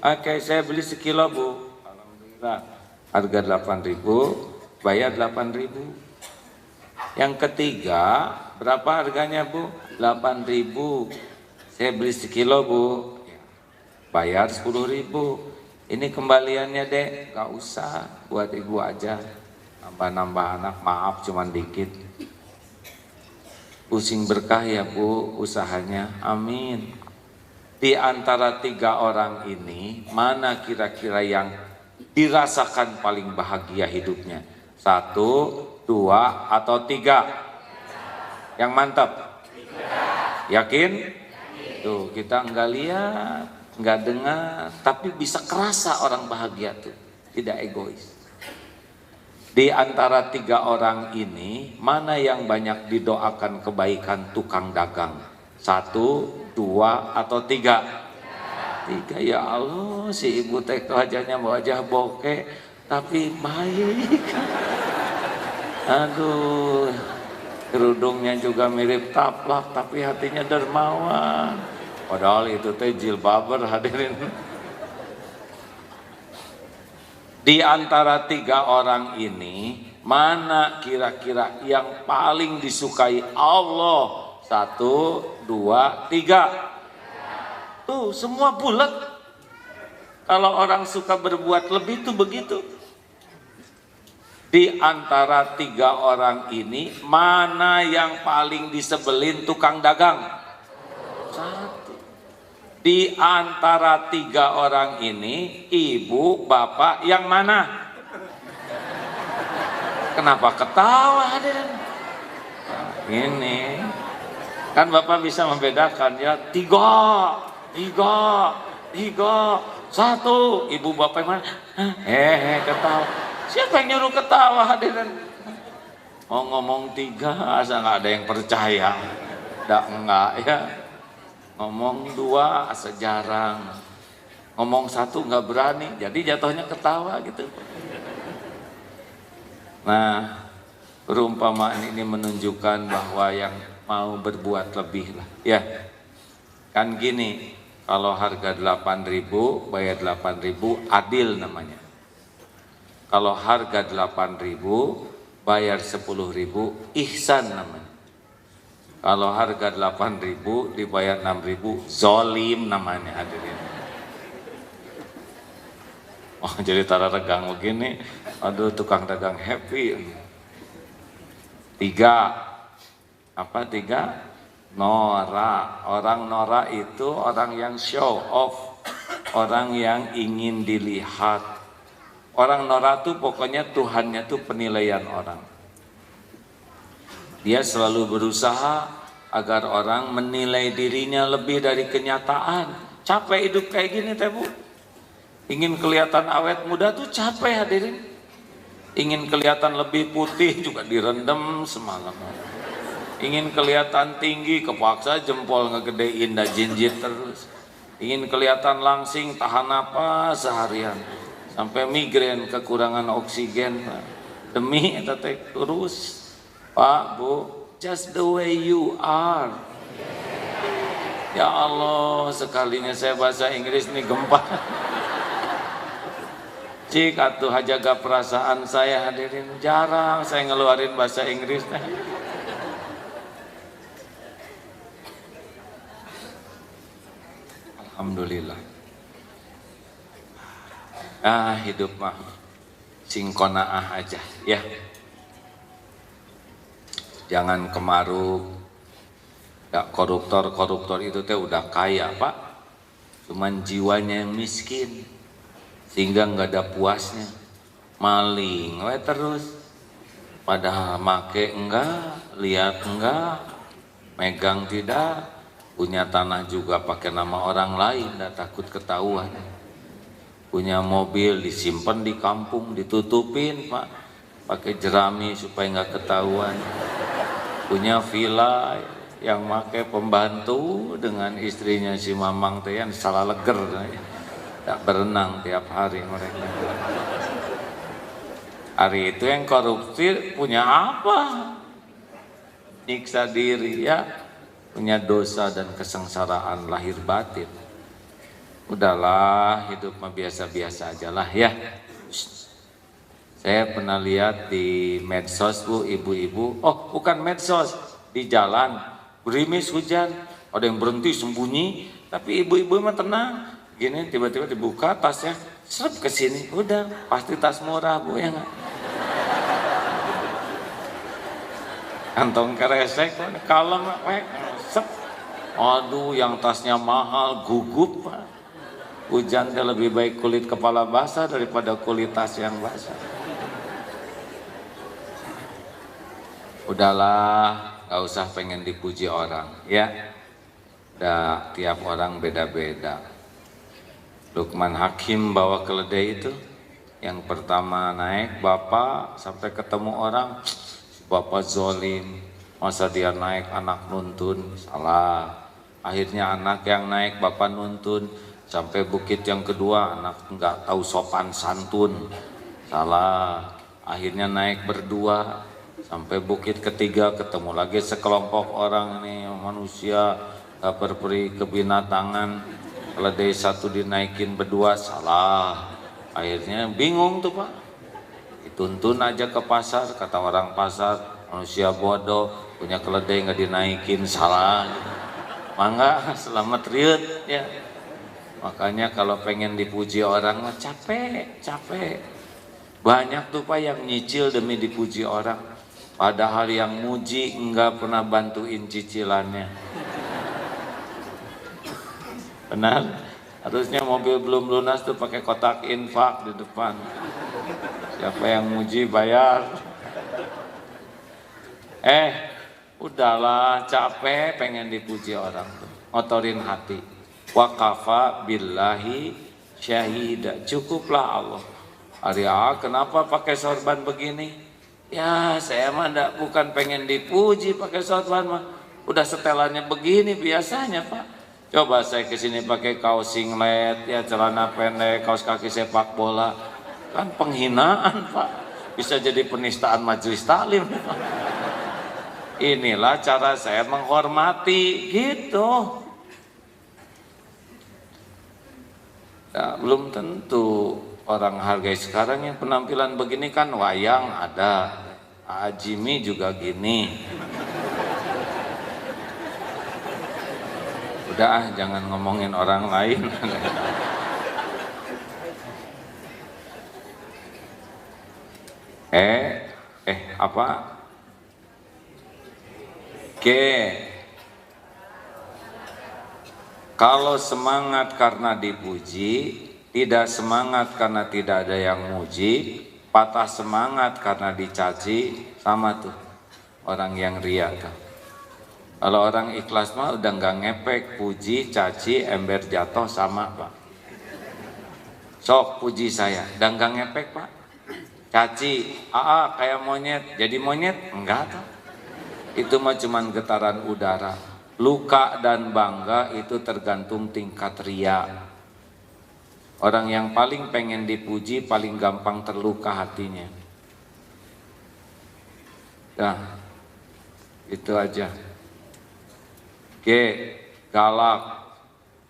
Oke, saya beli sekilo Bu. Alhamdulillah. Harga 8.000, bayar 8.000. Yang ketiga berapa harganya Bu? 8.000. Saya beli sekilo Bu. Bayar 10.000. Ini kembaliannya Dek, gak usah, buat Ibu aja. Nambah-nambah anak, maaf cuman dikit. Pusing berkah ya Bu usahanya, amin. Di antara 3 orang ini, mana kira-kira yang dirasakan paling bahagia hidupnya? 1, 2, atau 3? Yang mantap? 3. Yakin? Tuh, kita nggak lihat, nggak dengar, tapi bisa kerasa orang bahagia tuh, tidak egois. Di antara 3 orang ini, mana yang banyak didoakan kebaikan tukang dagang? 1, 2, atau 3? 3. Ya Allah, si ibu teh wajahnya wajah bokeh, tapi baik. Aduh, kerudungnya juga mirip taplak, tapi hatinya dermawan. Padahal itu teh jilbaber hadirin. Di antara 3 orang ini, mana kira-kira yang paling disukai Allah? 1, 2, 3. Tuh semua bulat. Kalau orang suka berbuat lebih tuh begitu. Di antara 3 orang ini, mana yang paling disebelin tukang dagang? 1. Di antara 3 orang ini, ibu, bapak, yang mana? Kenapa ketawa hadirin? Nah, ini kan bapak bisa membedakan ya, 3, 1. Ibu bapak yang mana? Ketawa. Siapa yang nyuruh ketawa hadirin? Mau ngomong 3, asa nggak ada yang percaya. Enggak ya. Ngomong 2 sejarang, ngomong 1 nggak berani, jadi jatuhnya ketawa gitu. Nah, perumpamaan ini menunjukkan bahwa yang mau berbuat lebih lah, ya kan gini, kalau harga 8.000 bayar 8.000, adil namanya. Kalau harga 8.000 bayar 10.000, ihsan namanya. Kalau harga 8.000 dibayar 6.000, zolim namanya hadirin. Oh, jadi tara regang begini, aduh tukang dagang happy. 3, apa 3? Norak. Orang norak itu orang yang show off, orang yang ingin dilihat. Orang norak tuh pokoknya Tuhannya tuh penilaian orang. Dia selalu berusaha agar orang menilai dirinya lebih dari kenyataan. Capek hidup kayak gini teh Bu. Ingin kelihatan awet muda tuh capek hadirin. Ingin kelihatan lebih putih juga direndam semalam. Ingin kelihatan tinggi kepaksa jempol ngegedein dan jinjit terus. Ingin kelihatan langsing tahan napas seharian. Sampai migrain kekurangan oksigen. Demi eta teh terus. Pak, Bu, just the way you are. Ya Allah, sekalinya saya bahasa Inggris nih gempa. Cik, atuh jaga perasaan saya hadirin. Jarang saya ngeluarin bahasa Inggris. Alhamdulillah. Hidup mah singkonaah aja, ya. Jangan kemaruk. Ya, koruptor itu teh udah kaya Pak, cuman jiwanya yang miskin. sehingga nggak ada puasnya, maling we terus, padahal make enggak, lihat enggak, megang tidak, punya tanah juga pakai nama orang lain, nggak takut ketahuan, punya mobil disimpan di kampung, ditutupin pak, pakai jerami supaya nggak ketahuan, punya villa yang pakai pembantu dengan istrinya si Mamang teh yang salah leger, tak berenang tiap hari mereka. Hari itu yang korupsi punya apa? Nyiksa diri ya, punya dosa dan kesengsaraan lahir batin. Udahlah, hidup mah biasa-biasa aja lah ya. Saya pernah lihat di medsos bu, ibu-ibu, oh bukan medsos, di jalan. Gerimis hujan, ada yang berhenti sembunyi, tapi ibu-ibu mah tenang. Gini tiba-tiba dibuka tasnya, serap ke sini, udah pasti tas murah bu ya nggak? Kantong keresek, kalem, sep. Aduh, yang tasnya mahal, gugup pak. Hujan dia lebih baik kulit kepala basah daripada kulit tas yang basah. Udahlah. Gak usah pengen dipuji orang ya, tiap orang beda-beda. Lukman Hakim bawa keledai itu, yang pertama naik bapak sampai ketemu orang, bapak zolim, masa dia naik anak nuntun, salah. Akhirnya anak yang naik bapak nuntun, sampai bukit yang kedua anak nggak tahu sopan santun, salah. Akhirnya naik berdua sampai bukit ketiga, ketemu lagi sekelompok orang ini manusia berperi kebinatangan, keledai satu dinaikin berdua, salah. Akhirnya bingung tuh pak, dituntun aja ke pasar, kata orang pasar manusia bodoh, punya keledai nggak dinaikin, salah. Mangga selamat riut ya. Makanya kalau pengen dipuji orang mah capek. Banyak tuh pak yang nyicil demi dipuji orang. Padahal yang muji enggak pernah bantuin cicilannya. Benar? Harusnya mobil belum lunas tuh pakai kotak infak di depan. Siapa yang muji bayar. Udahlah, capek pengen dipuji orang tuh. Ngotorin hati. Wa kafa billahi syahida. Cukuplah Allah. Arya, kenapa pakai sorban begini? Ya saya mah bukan pengen dipuji pakai sorban mah, udah setelannya begini biasanya pak. Coba saya kesini pakai kaos singlet, ya celana pendek, kaos kaki sepak bola, kan penghinaan pak, bisa jadi penistaan majelis taklim. Inilah cara saya menghormati gitu. Nah, belum tentu orang hargai sekarang yang penampilan begini kan wayang ada, Jimmy juga gini. Udah jangan ngomongin orang lain. Apa? Kalau semangat karena dipuji, tidak semangat karena tidak ada yang muji, patah semangat karena dicaci, sama tuh orang yang ria tuh. Kalau orang ikhlas mah udah nggak ngepek, puji, caci, ember jatuh sama pak. Sok puji saya, udah nggak ngepek pak. Caci, kayak monyet, jadi monyet enggak tuh. Itu mah cuman getaran udara. Luka dan bangga itu tergantung tingkat ria. Orang yang paling pengen dipuji paling gampang terluka hatinya. Nah, itu aja. Galak.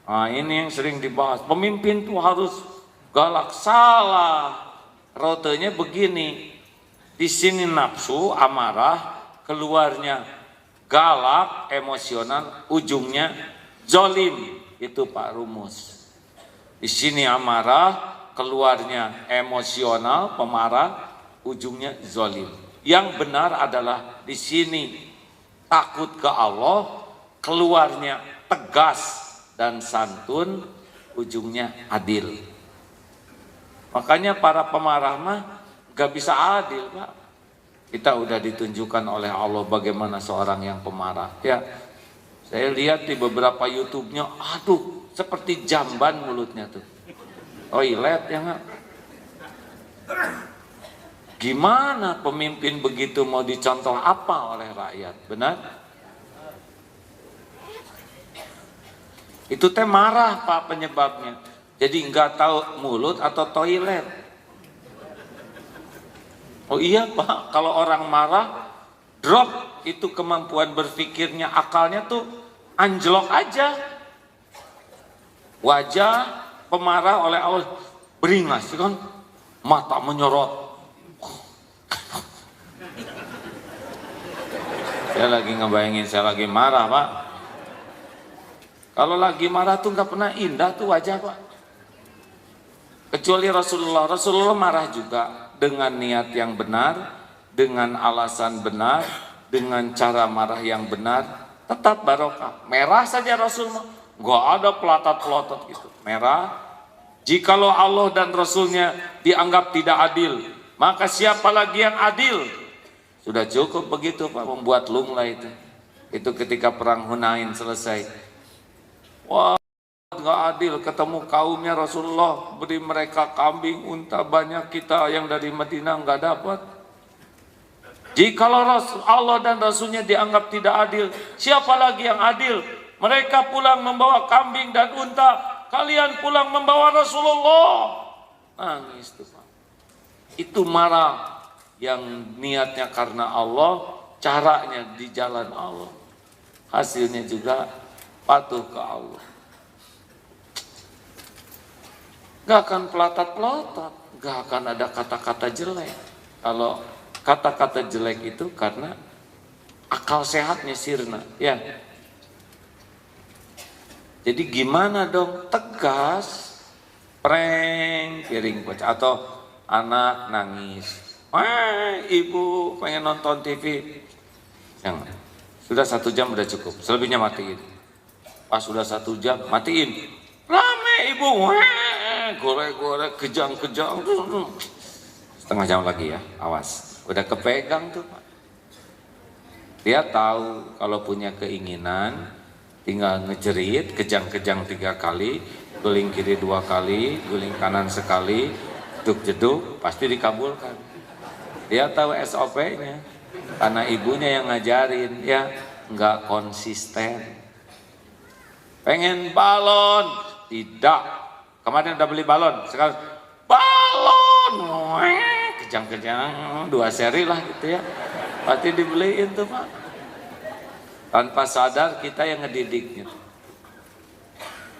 Nah, ini yang sering dibahas. Pemimpin tuh harus galak, salah. Rotenya begini. Di sini nafsu, amarah, keluarnya galak, emosional, ujungnya zolim. Itu Pak rumus. Di sini amarah, keluarnya emosional, pemarah, ujungnya zolim. Yang benar adalah di sini takut ke Allah, keluarnya tegas dan santun, ujungnya adil. Makanya para pemarah mah gak bisa adil, Pak. Kita udah ditunjukkan oleh Allah bagaimana seorang yang pemarah. Ya, saya lihat di beberapa YouTube-nya, aduh, seperti jamban mulutnya tuh. Toilet ya nggak? Gimana pemimpin begitu mau dicontoh apa oleh rakyat? Benar? Itu teh marah Pak penyebabnya. Jadi nggak tahu mulut atau toilet. Oh iya Pak, kalau orang marah, drop itu kemampuan berpikirnya, akalnya tuh anjlok aja. Wajah pemarah oleh Allah beringas kan, mata menyorot. Saya lagi ngebayangin saya lagi marah Pak. Kalau lagi marah tuh nggak pernah indah tuh wajah Pak. Kecuali Rasulullah marah juga dengan niat yang benar, dengan alasan benar, dengan cara marah yang benar, tetap barokah. Merah saja Rasulullah, nggak ada pelotot-pelotot gitu. Merah. Jikalau Allah dan Rasulnya dianggap tidak adil, maka siapa lagi yang adil? Sudah cukup begitu Pak, membuat lunglai itu. Itu ketika perang Hunain selesai. Wah, nggak adil, ketemu kaumnya Rasulullah, beri mereka kambing, unta banyak, kita yang dari Madinah nggak dapat. Jikalau Allah dan Rasulnya dianggap tidak adil, siapa lagi yang adil? Mereka pulang membawa kambing dan unta, kalian pulang membawa Rasulullah. Nangis tuh Pak. Itu marah yang niatnya karena Allah, caranya di jalan Allah, hasilnya juga patuh ke Allah. Gak akan pelotot-pelotot, gak akan ada kata-kata jelek. Kalau kata-kata jelek itu karena akal sehatnya sirna, ya. Jadi gimana dong? Tegas, prank, piring pecah, atau anak nangis. Wah, ibu pengen nonton TV. Jangan. Sudah 1 jam udah cukup, selebihnya matiin. Pas sudah 1 jam, matiin. Rame ibu, goreng-goreng, kejang-kejang. Setengah jam lagi ya, awas. Udah kepegang tuh Pak. Dia tahu kalau punya keinginan, tinggal ngejerit, kejang-kejang 3 kali, guling kiri 2 kali, guling kanan sekali, jeduk-jeduk, pasti dikabulkan. Dia tahu SOP-nya, karena ibunya yang ngajarin, ya nggak konsisten. Pengen balon, tidak. Kemarin udah beli balon, sekarang balon, kejang-kejang 2 seri lah gitu ya. Pasti dibeliin tuh Pak. Tanpa sadar kita yang ngedidiknya.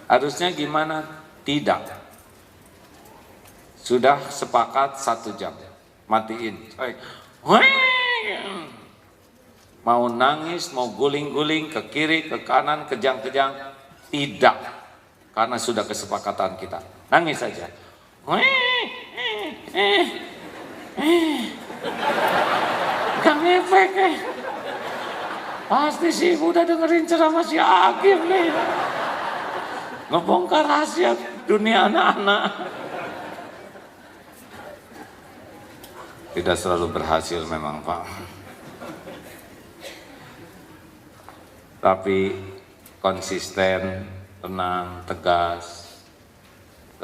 Harusnya gimana? Tidak. Sudah sepakat 1 jam, matiin. Mau nangis, mau guling-guling ke kiri, ke kanan, kejang-kejang. Tidak, karena sudah kesepakatan kita. Nangis saja. Gak ngefek Pasti sih udah dengerin ceramah si Agif nih. Ngebongkar rahasia dunia anak-anak. Tidak selalu berhasil memang Pak. Tapi konsisten, tenang, tegas,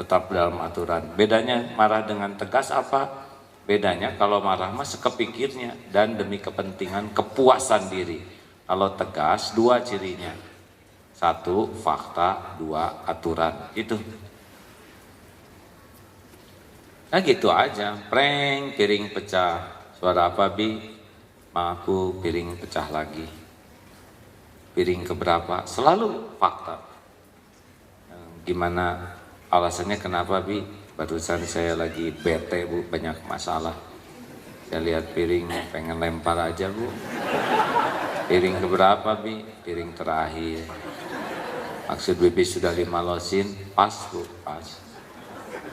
tetap dalam aturan. Bedanya marah dengan tegas apa? Bedanya kalau marah mah sekepikirnya dan demi kepentingan kepuasan diri. Kalau tegas 2 cirinya. 1 fakta, 2 aturan. Itu. Nah gitu aja. Prank, piring pecah. Suara apa Bi? Maaf Bu, piring pecah lagi. Piring keberapa? Selalu fakta. Gimana alasannya kenapa Bi? Barusan saya lagi bete Bu, banyak masalah. Saya lihat piring pengen lempar aja Bu. Piring keberapa Bi? Piring terakhir. Maksud Bibi sudah 5 losin? Pas Bu, pas.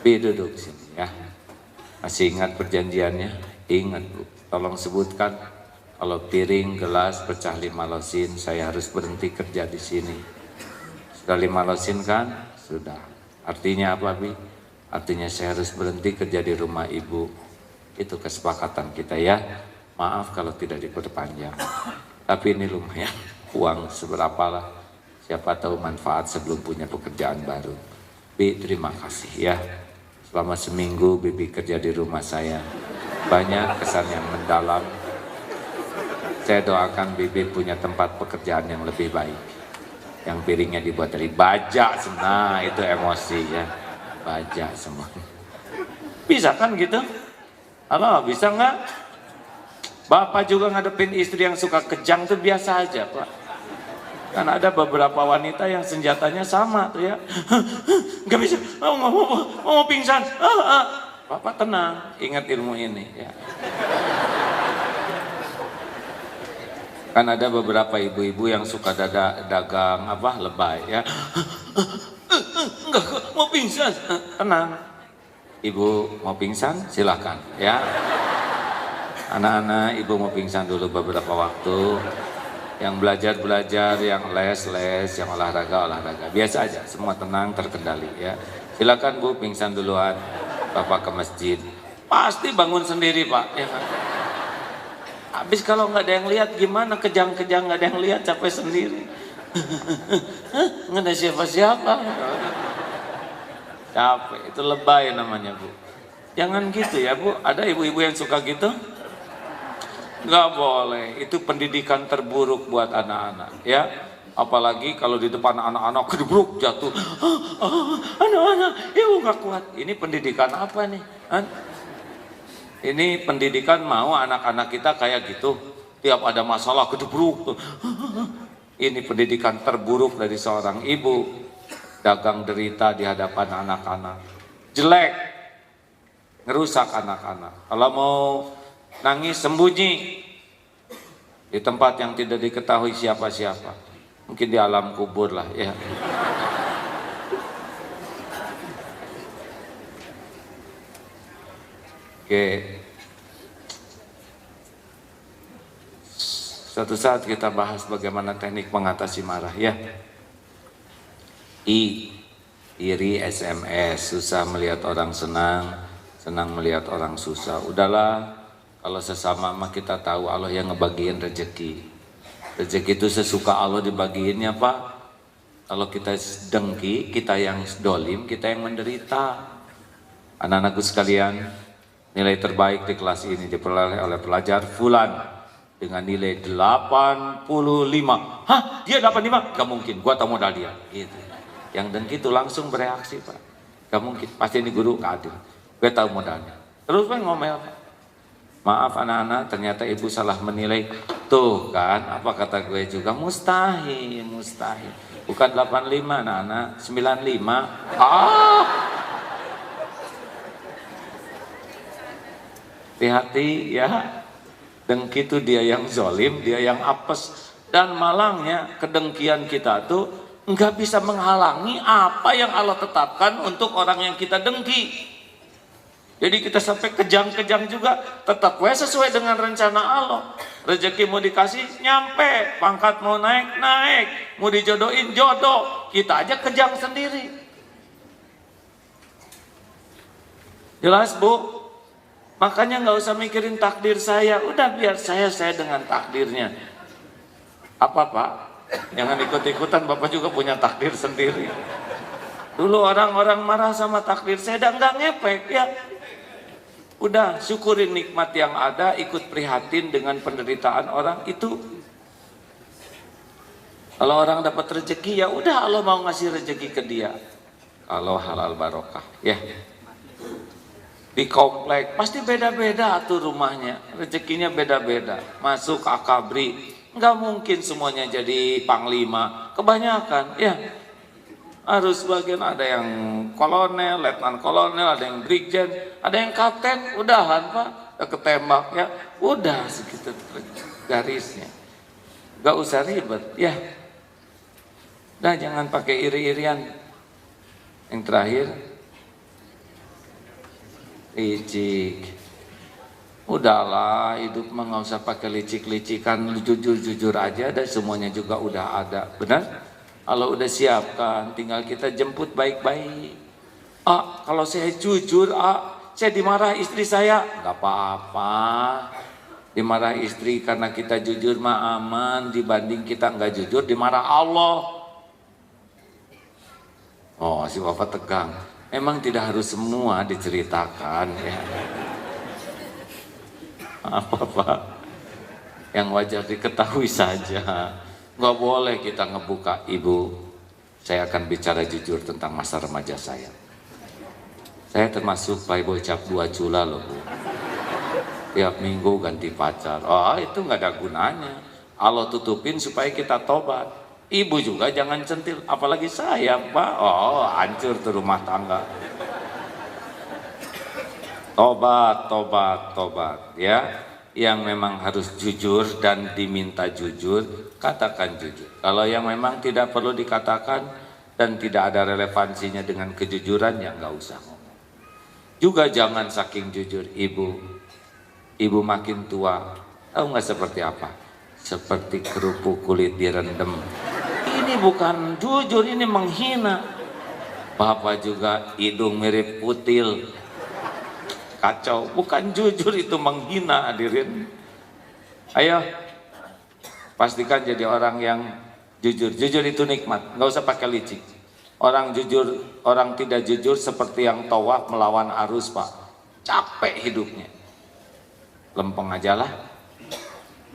Bi duduk sini ya. Masih ingat perjanjiannya? Ingat Bu. Tolong sebutkan. Kalau piring, gelas pecah 5 losin, saya harus berhenti kerja di sini. Sudah 5 losin kan? Sudah. Artinya apa Bi? Artinya saya harus berhenti kerja di rumah ibu. Itu kesepakatan kita ya. Maaf kalau tidak diperpanjang. Tapi ini lumayan uang seberapa lah. Siapa tahu manfaat sebelum punya pekerjaan baru. Bi, terima kasih ya. Selama seminggu Bibi kerja di rumah saya. Banyak kesan yang mendalam. Saya doakan Bibi punya tempat pekerjaan yang lebih baik. Yang piringnya dibuat dari baja. Nah itu emosi ya. Baja semua. Bisa kan gitu? Halo, bisa nggak? Bapak juga ngadepin istri yang suka kejang tuh biasa aja Pak. Kan ada beberapa wanita yang senjatanya sama tuh ya. Nggak bisa, mau pingsan. Bapak tenang, ingat ilmu ini ya. Kan ada beberapa ibu-ibu yang suka dagang lebay ya. Enggak, mau pingsan. Tenang. Ibu mau pingsan, silakan ya. Anak-anak, ibu mau pingsan dulu beberapa waktu. Yang belajar, yang les, yang olahraga. Biasa aja, semua tenang, terkendali ya. Silakan Bu, pingsan duluan. Bapak ke masjid. Pasti bangun sendiri Pak, ya kan? Habis kalau nggak ada yang lihat gimana, kejang-kejang nggak ada yang lihat, capek sendiri. Nggak ada siapa-siapa. Capek, itu lebay namanya Bu. Jangan gitu ya Bu, ada ibu-ibu yang suka gitu? Nggak boleh, itu pendidikan terburuk buat anak-anak ya. Apalagi kalau di depan anak-anak kedebruk jatuh. Anak-anak, ibu nggak kuat. Ini pendidikan apa nih? Ini pendidikan mau anak-anak kita kayak gitu. Tiap ada masalah kedebruk tuh. Ini pendidikan terburuk dari seorang ibu. Dagang derita di hadapan anak-anak. Jelek. Ngerusak anak-anak. Kalau mau nangis sembunyi. Di tempat yang tidak diketahui siapa-siapa. Mungkin di alam kubur lah ya. Oke. Suatu saat kita bahas bagaimana teknik mengatasi marah ya. Iri SMS, susah melihat orang senang, senang melihat orang susah. Udahlah, kalau sesama mah kita tahu Allah yang ngebagiin rezeki. Rezeki itu sesuka Allah dibagiinnya Pak. Kalau kita dengki, kita yang dolim, kita yang menderita. Anak-anakku sekalian, nilai terbaik di kelas ini diperoleh oleh pelajar Fulan dengan nilai 85. Hah? Dia 85? Gak mungkin, gua tahu modal dia. Gitu. Yang dengki itu langsung bereaksi Pak. Gak mungkin, pasti ini guru gak adil. Gue tahu modalnya. Terus gue ngomel Pak. Maaf anak-anak, ternyata ibu salah menilai. Tuh kan, apa kata gue juga, mustahil. Bukan 85 anak-anak, 95. Hati-hati ya. Dengki itu dia yang zolim, dia yang apes. Dan malangnya kedengkian kita tuh nggak bisa menghalangi apa yang Allah tetapkan untuk orang yang kita dengki. Jadi kita sampai kejang-kejang juga tetap sesuai dengan rencana Allah. Rezeki mau dikasih nyampe, pangkat mau naik, mau dijodohin jodoh. Kita aja kejang sendiri. Jelas Bu? Makanya nggak usah mikirin takdir saya. Udah biar saya dengan takdirnya. Apa Pak? Jangan ikut-ikutan, Bapak juga punya takdir sendiri. Dulu orang-orang marah sama takdir saya, nggak ngepek ya. Udah syukurin nikmat yang ada, ikut prihatin dengan penderitaan orang itu. Kalau orang dapat rezeki ya udah Allah mau ngasih rezeki ke dia. Kalau halal barokah ya. Di komplek pasti beda-beda tuh rumahnya, rezekinya beda-beda. Masuk akabri, nggak mungkin semuanya jadi panglima, kebanyakan ya. Harus bagian ada yang kolonel, letnan kolonel, ada yang brigjen, ada yang kapten, udahan Pak, ketembak ya, udah segitu garisnya, gak usah ribet ya. Nah jangan pakai iri-irian. Yang terakhir, licik. Udahlah, hidup mah nggak usah pakai licik-licikan, jujur-jujur aja, dan semuanya juga udah ada, benar? Allah udah siapkan, tinggal kita jemput baik-baik. Kalau saya jujur, saya dimarah istri saya. Nggak apa-apa. Dimarah istri karena kita jujur mah aman dibanding kita nggak jujur dimarah Allah. Oh, si bapak tegang. Emang tidak harus semua diceritakan ya. Apa-apa yang wajar diketahui saja. Nggak boleh kita ngebuka. Ibu, saya akan bicara jujur tentang masa remaja saya. Saya termasuk playboy cap 2 cula loh Bu. Tiap minggu ganti pacar. Itu nggak ada gunanya. Allah tutupin supaya kita tobat. Ibu juga jangan centil, apalagi saya Pak. Hancur tuh rumah tangga. Tobat ya. Yang memang harus jujur dan diminta jujur, katakan jujur. Kalau yang memang tidak perlu dikatakan dan tidak ada relevansinya dengan kejujuran, ya nggak usah ngomong. Juga jangan saking jujur. Ibu makin tua, tahu nggak seperti apa? Seperti kerupuk kulit direndam. Ini bukan jujur, ini menghina. Bapak juga hidung mirip kutil. Kacau, bukan jujur, itu menghina hadirin. Ayo, pastikan jadi orang yang jujur. Jujur itu nikmat, nggak usah pakai licik. Orang jujur, orang tidak jujur seperti yang tawaf melawan arus Pak. Capek hidupnya. Lempeng aja lah.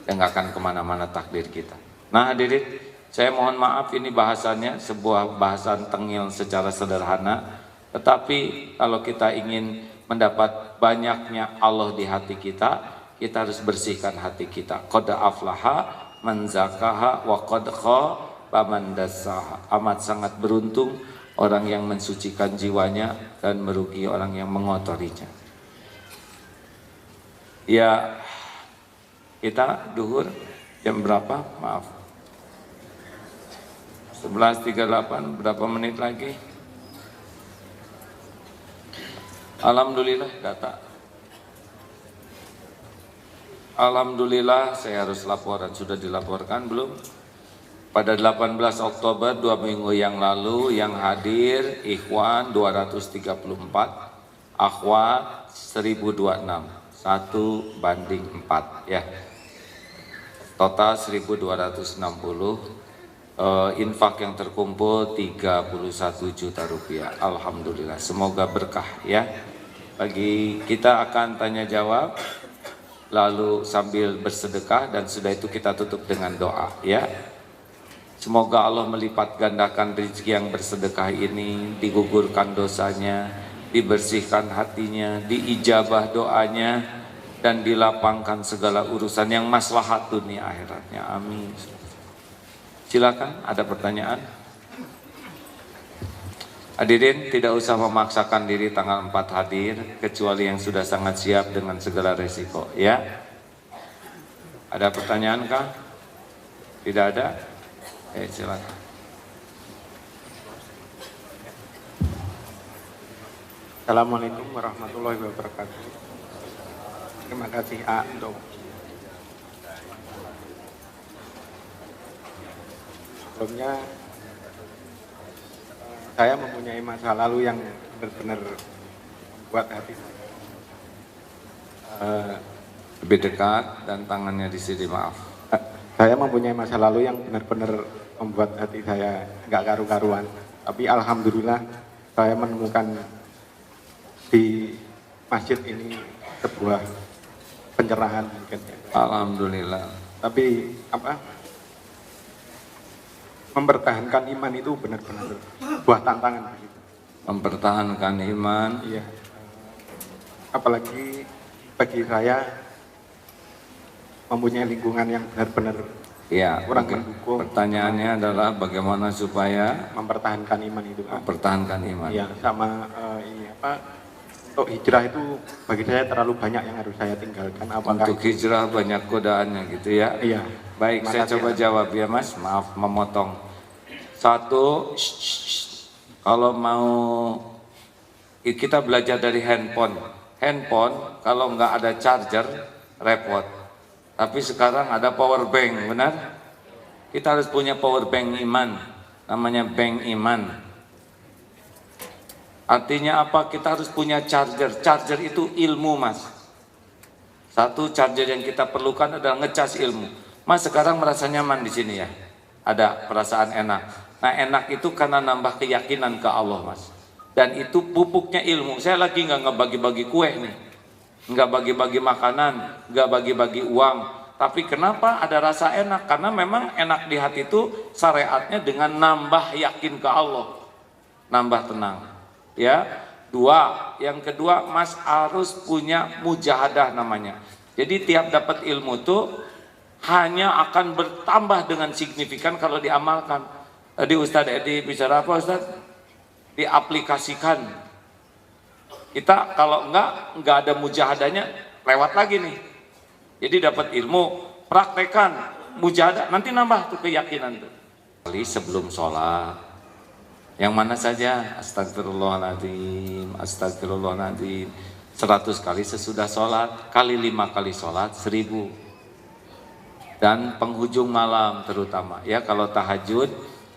Dan gak akan kemana-mana takdir kita. Nah hadirin, saya mohon maaf ini bahasanya sebuah bahasan tengil secara sederhana. Tetapi kalau kita ingin mendapat banyaknya Allah di hati kita harus bersihkan hati kita. Qad aflaha man zakaha wa qad khaba man dassaha. Amat sangat beruntung orang yang mensucikan jiwanya dan merugi orang yang mengotorinya. Ya, kita duhur jam berapa? Maaf. 11.38, berapa menit lagi? Alhamdulillah data. Alhamdulillah saya harus laporan. Sudah dilaporkan belum? Pada 18 Oktober 2 minggu yang lalu yang hadir ikhwan 234, akhwat 1026, 1:4 ya. Total 1260. Infak yang terkumpul 31 juta rupiah. Alhamdulillah, semoga berkah ya. Bagi kita akan tanya jawab lalu sambil bersedekah dan sudah itu kita tutup dengan doa ya. Semoga Allah melipat gandakan rezeki yang bersedekah ini, digugurkan dosanya, dibersihkan hatinya, diijabah doanya, dan dilapangkan segala urusan yang maslahat dunia akhiratnya. Amin. Silakan, ada pertanyaan? Hadirin tidak usah memaksakan diri tanggal 4 hadir, kecuali yang sudah sangat siap dengan segala resiko ya. Ada pertanyaan kah? Tidak ada? Silakan. Assalamualaikum warahmatullahi wabarakatuh. Terima kasih untuk sebelumnya. Saya mempunyai masa lalu yang benar-benar membuat hati lebih dekat dan tangannya di sini, maaf. Saya mempunyai masa lalu yang benar-benar membuat hati saya nggak karu-karuan. Tapi alhamdulillah saya menemukan di masjid ini sebuah pencerahan mungkin. Alhamdulillah. Tapi mempertahankan iman itu benar-benar buah tantangan begitu. Mempertahankan iman. Iya. Apalagi bagi saya mempunyai lingkungan yang benar-benar kurang mendukung. Pertanyaannya adalah bagaimana supaya mempertahankan iman itu. Mempertahankan iman. Iya, sama untuk hijrah itu bagi saya terlalu banyak yang harus saya tinggalkan. Untuk hijrah banyak godaannya gitu ya. Iya. Baik, saya coba jawab ya Mas. Maaf memotong. Satu, kalau mau kita belajar dari handphone. Handphone kalau nggak ada charger repot. Tapi sekarang ada power bank, benar? Kita harus punya power bank iman, namanya bank iman. Artinya apa? Kita harus punya charger. Charger itu ilmu, Mas. Satu charger yang kita perlukan adalah ngecas ilmu. Mas sekarang merasa nyaman di sini ya? Ada perasaan enak. Nah enak itu karena nambah keyakinan ke Allah, Mas. Dan itu pupuknya ilmu. Saya lagi nggak ngebagi-bagi kue nih, nggak bagi-bagi makanan, nggak bagi-bagi uang. Tapi kenapa ada rasa enak? Karena memang enak di hati itu syariatnya dengan nambah yakin ke Allah, nambah tenang. Ya, yang kedua Mas harus punya mujahadah namanya. Jadi tiap dapat ilmu tuh hanya akan bertambah dengan signifikan kalau diamalkan. Tadi Ustadz Edi bicara apa Ustadz? Diaplikasikan. Kita kalau enggak ada mujahadahnya lewat lagi nih. Jadi dapat ilmu, praktekan, mujahadah, nanti nambah tuh keyakinan tuh. Kali sebelum sholat, yang mana saja, astagfirullahaladzim, astagfirullahaladzim, 100 kali sesudah sholat, kali 5 kali sholat, 1000. Dan penghujung malam terutama, ya kalau tahajud,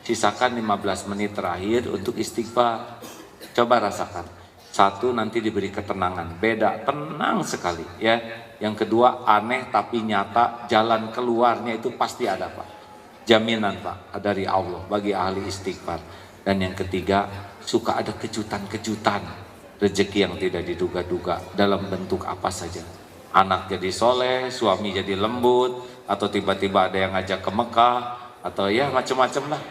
sisakan 15 menit terakhir untuk istighfar. Coba rasakan. Satu, nanti diberi ketenangan, beda, tenang sekali ya. Yang kedua, aneh tapi nyata, jalan keluarnya itu pasti ada Pak. Jaminan Pak, dari Allah bagi ahli istighfar. Dan yang ketiga, suka ada kejutan-kejutan, rezeki yang tidak diduga-duga dalam bentuk apa saja. Anak jadi soleh, suami jadi lembut, atau tiba-tiba ada yang ngajak ke Mekah, atau ya macam-macam lah.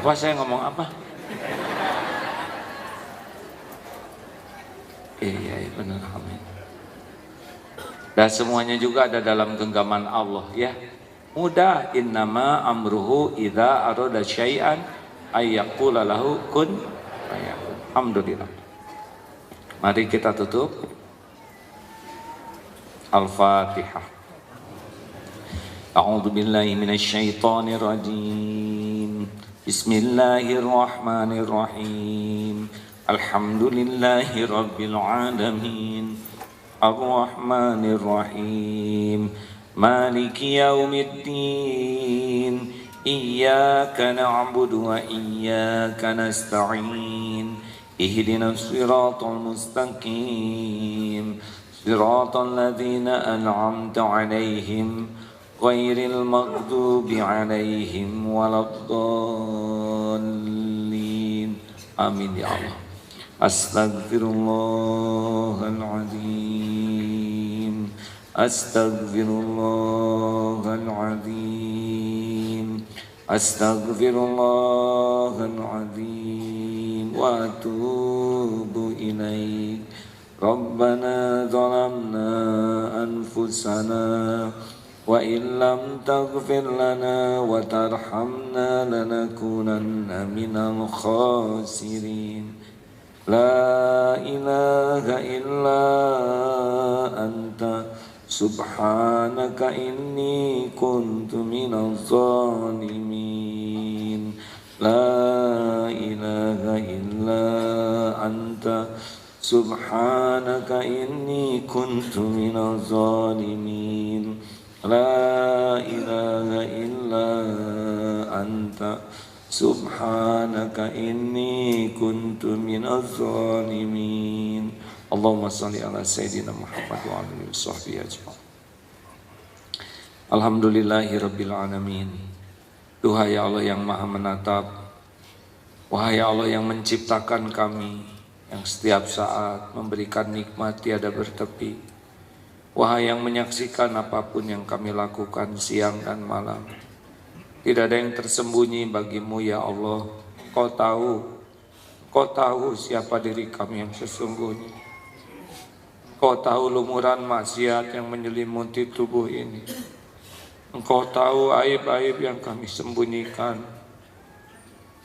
Apa saya ngomong apa? Iya benar, amin. Dan semuanya juga ada dalam genggaman Allah ya. Mudah, innama amruhu idza arada syai'an ayyaqula lahu kun fayakun. Alhamdulillah. Mari kita tutup. Al-Fatihah. A'udzu billahi minasy syaithanir rajim. Bismillahirrahmanirrahim. Alhamdulillahi rabbil alamin. Ar-Rahmanir Rahim. Maliki yaumiddin. Iyyaka na'budu wa iyyaka nasta'in. Ihdinas siratal mustaqim. Siratal ladzina an'amta 'alaihim ghairil maghdubi 'alaihim waladdallin. Amin ya Allah. Astaghfirullahaladzim. Astaghfirullahaladzim. Astaghfirullahaladzim. Wa atubu ilaik. Rabbana zalamna anfusana wa illam taghfir lana wa tarhamna lanakunanna minal khasirin. La ilaha illa anta subhanaka inni kuntu minaz zalimin. La ilaha illa anta subhanaka inni kuntu minaz zalimin. La ilaha illa anta subhanaka inni kuntu minaz zalimin. Allahumma salli ala sayyidina Muhammad wa alihi washabbihi ajma'in. Alhamdulillahi rabbil alamin. Duhai Allah yang maha menatap, wahai Allah yang menciptakan kami, yang setiap saat memberikan nikmat tiada bertepi, wahai yang menyaksikan apapun yang kami lakukan siang dan malam. Tidak ada yang tersembunyi bagimu ya Allah. Kau tahu siapa diri kami yang sesungguhnya. Kau tahu lumuran maksiat yang menyelimuti tubuh ini. Engkau tahu aib-aib yang kami sembunyikan.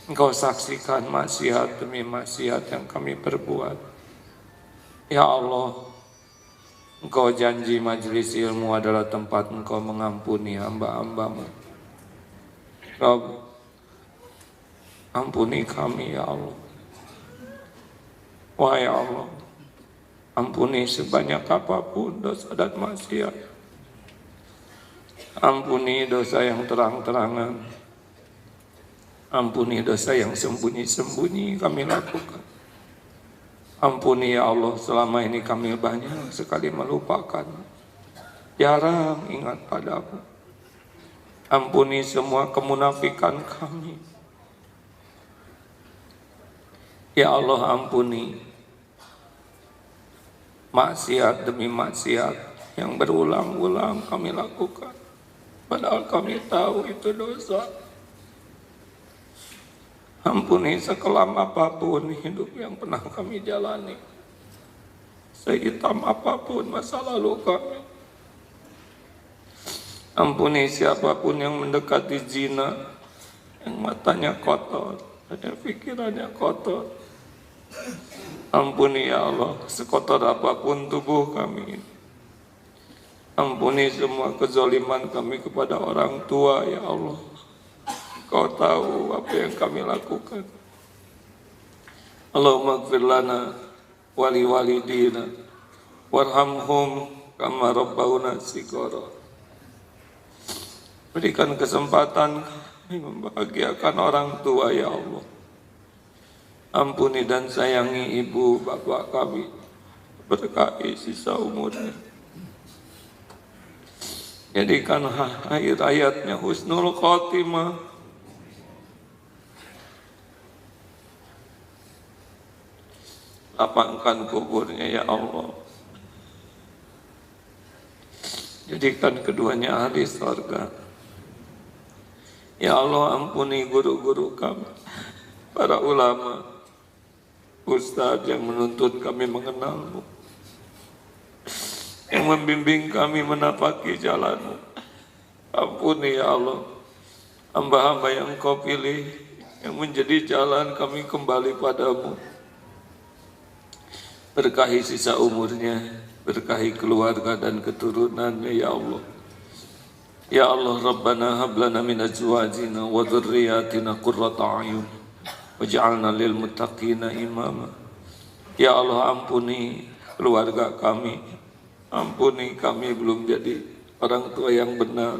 Engkau saksikan maksiat demi maksiat yang kami perbuat. Ya Allah, Engkau janji majelis ilmu adalah tempat Engkau mengampuni hamba-hambamu. Rabb, ampuni kami ya Allah. Wahai Allah, ampuni sebanyak apapun dosa dan maksiat. Ampuni dosa yang terang-terangan. Ampuni dosa yang sembunyi-sembunyi kami lakukan. Ampuni ya Allah, selama ini kami banyak sekali melupakan, jarang ingat padamu. Ampuni semua kemunafikan kami. Ya Allah, ampuni maksiat demi maksiat yang berulang-ulang kami lakukan, padahal kami tahu itu dosa. Ampuni sekelam apapun hidup yang pernah kami jalani, sehitam apapun masa lalu kami. Ampuni siapapun yang mendekati zina, yang matanya kotor, yang pikirannya kotor. Ampuni ya Allah sekotor apapun tubuh kami. Ampuni semua kezaliman kami kepada orang tua ya Allah. Kau tahu apa yang kami lakukan. Allahumma ighfir lana wali walidina warhamhum kama rabbawna shighara. Berikan kesempatan kami membahagiakan orang tua ya Allah. Ampuni dan sayangi ibu bapak kami, berkahi sisa umurnya. Jadikan akhir hayatnya husnul khotimah. Lapangkan kuburnya ya Allah. Jadikan keduanya ahli surga. Ya Allah, ampuni guru-guru kami, para ulama, ustaz yang menuntut kami mengenal-Mu, yang membimbing kami menapaki jalan-Mu. Ampuni ya Allah hamba-hamba yang Kau pilih, yang menjadi jalan kami kembali padamu. Berkahi sisa umurnya, berkahi keluarga dan keturunannya ya Allah. Ya Allah, Rabbana hab lana min azwajina wa dhurriyyatina qurrata a'yun waj'alna lil muttaqina imama. Ya Allah, ampuni keluarga kami. Ampuni kami belum jadi orang tua yang benar,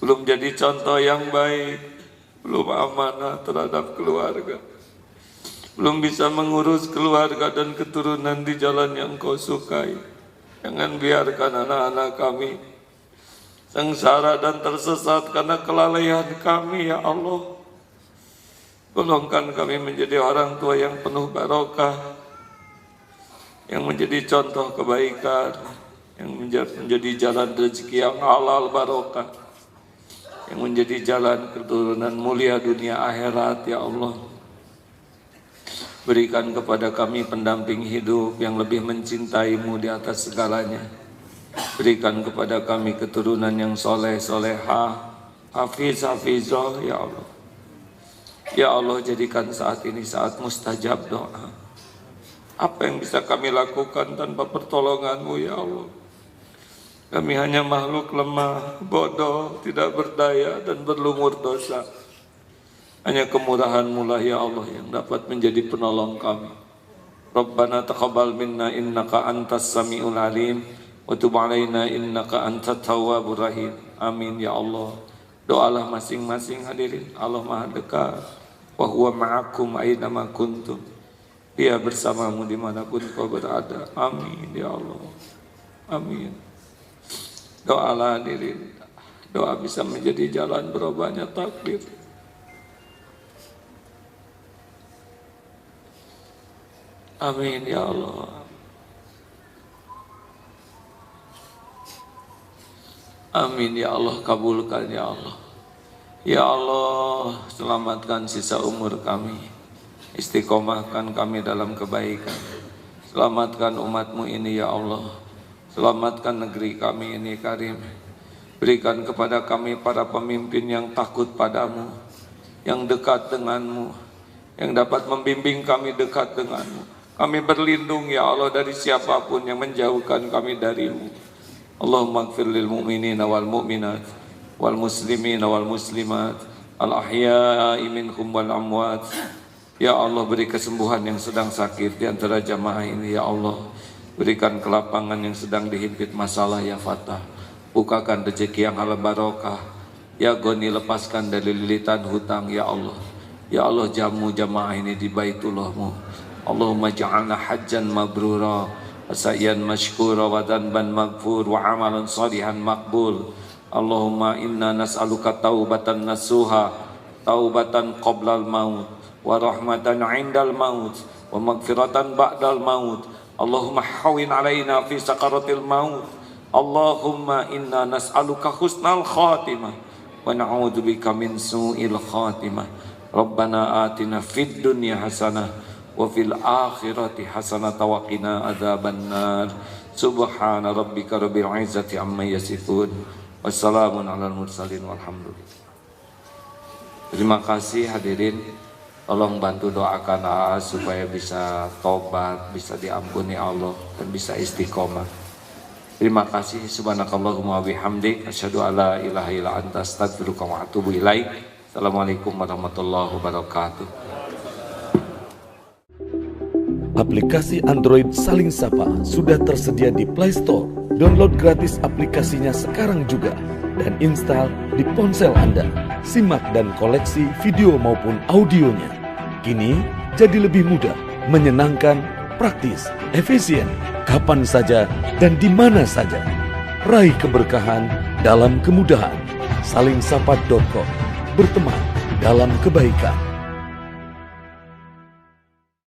belum jadi contoh yang baik, belum amanah terhadap keluarga, belum bisa mengurus keluarga dan keturunan di jalan yang Kau sukai. Jangan biarkan anak-anak kami sengsara dan tersesat karena kelalaian kami ya Allah. Golongkan kami menjadi orang tua yang penuh barokah, yang menjadi contoh kebaikan, yang menjadi jalan rezeki yang halal barokah, yang menjadi jalan keturunan mulia dunia akhirat ya Allah. Berikan kepada kami pendamping hidup yang lebih mencintai-Mu di atas segalanya. Berikan kepada kami keturunan yang soleh, solehah, hafiz, hafizah ya Allah. Ya Allah, jadikan saat ini saat mustajab doa. Apa yang bisa kami lakukan tanpa pertolongan-Mu ya Allah? Kami hanya makhluk lemah, bodoh, tidak berdaya dan berlumur dosa. Hanya kemurahan-Mu lah ya Allah yang dapat menjadi penolong kami. Rabbana taqabbal minna innaka antas samiul alim wa tub alaina innaka antat tawwabur rahim. Amin ya Allah. Doalah masing-masing hadirin. Allah Maha dekat. Wa huwa ma'akum aina ma kuntum. Dia bersamamu dimanapun kau berada. Amin ya Allah. Amin. Doalah hadirin. Doa bisa menjadi jalan berubahnya takdir. Amin ya Allah. Amin ya Allah, kabulkan ya Allah. Ya Allah, selamatkan sisa umur kami, istiqomahkan kami dalam kebaikan. Selamatkan umat-Mu ini ya Allah. Selamatkan negeri kami ini Karim. Berikan kepada kami para pemimpin yang takut padamu, yang dekat denganmu, yang dapat membimbing kami dekat denganmu. Kami berlindung ya Allah dari siapapun yang menjauhkan kami dari-Mu. Allahumma ighfir lil mu'minina wal mu'minat wal muslimina wal muslimat al ahya'i minhum wal amwat. Ya Allah, beri kesembuhan yang sedang sakit di antara jamaah ini ya Allah. Berikan kelapangan yang sedang dihimpit masalah ya Fatah. Bukakan rezeki yang halal barokah. Ya Goni, lepaskan dari lilitan hutang ya Allah. Ya Allah, jamu jamaah ini di Baitullah-Mu. Allahumma ja'alna hajjan mabrura, sa'yan mashkura, wa dhanban maghfur, wa amalan salihan maqbul. Allahumma inna nas'aluka taubatan nasuha, taubatan qoblal maut, wa rahmatan indal maut, wa maghfiratan ba'dal maut. Allahumma hawin alaina fi sakaratil maut. Allahumma inna nas'aluka husnal khatimah, wa na'udzubika min su'il khatimah. Rabbana atina fid dunya hasanah wa fil akhirati hasanah wa qina adzabannar. Subhana rabbika rabbil izzati amma yasifun. Wassalamun alal mursalin walhamdulillah. Terima kasih hadirin. Tolong bantu doakan AA supaya bisa tobat, bisa diampuni Allah dan bisa istiqomah. Terima kasih. Subhanakallahumma wabihamdik, asyhadu alla ilaha illa anta, astaghfiruka wa atubu ilaik. Assalamualaikum warahmatullahi wabarakatuh. Aplikasi Android Saling Sapa sudah tersedia di Play Store. Download gratis aplikasinya sekarang juga dan install di ponsel Anda. Simak dan koleksi video maupun audionya. Kini jadi lebih mudah, menyenangkan, praktis, efisien, kapan saja dan di mana saja. Raih keberkahan dalam kemudahan. Salingsapa.com. Berteman dalam kebaikan.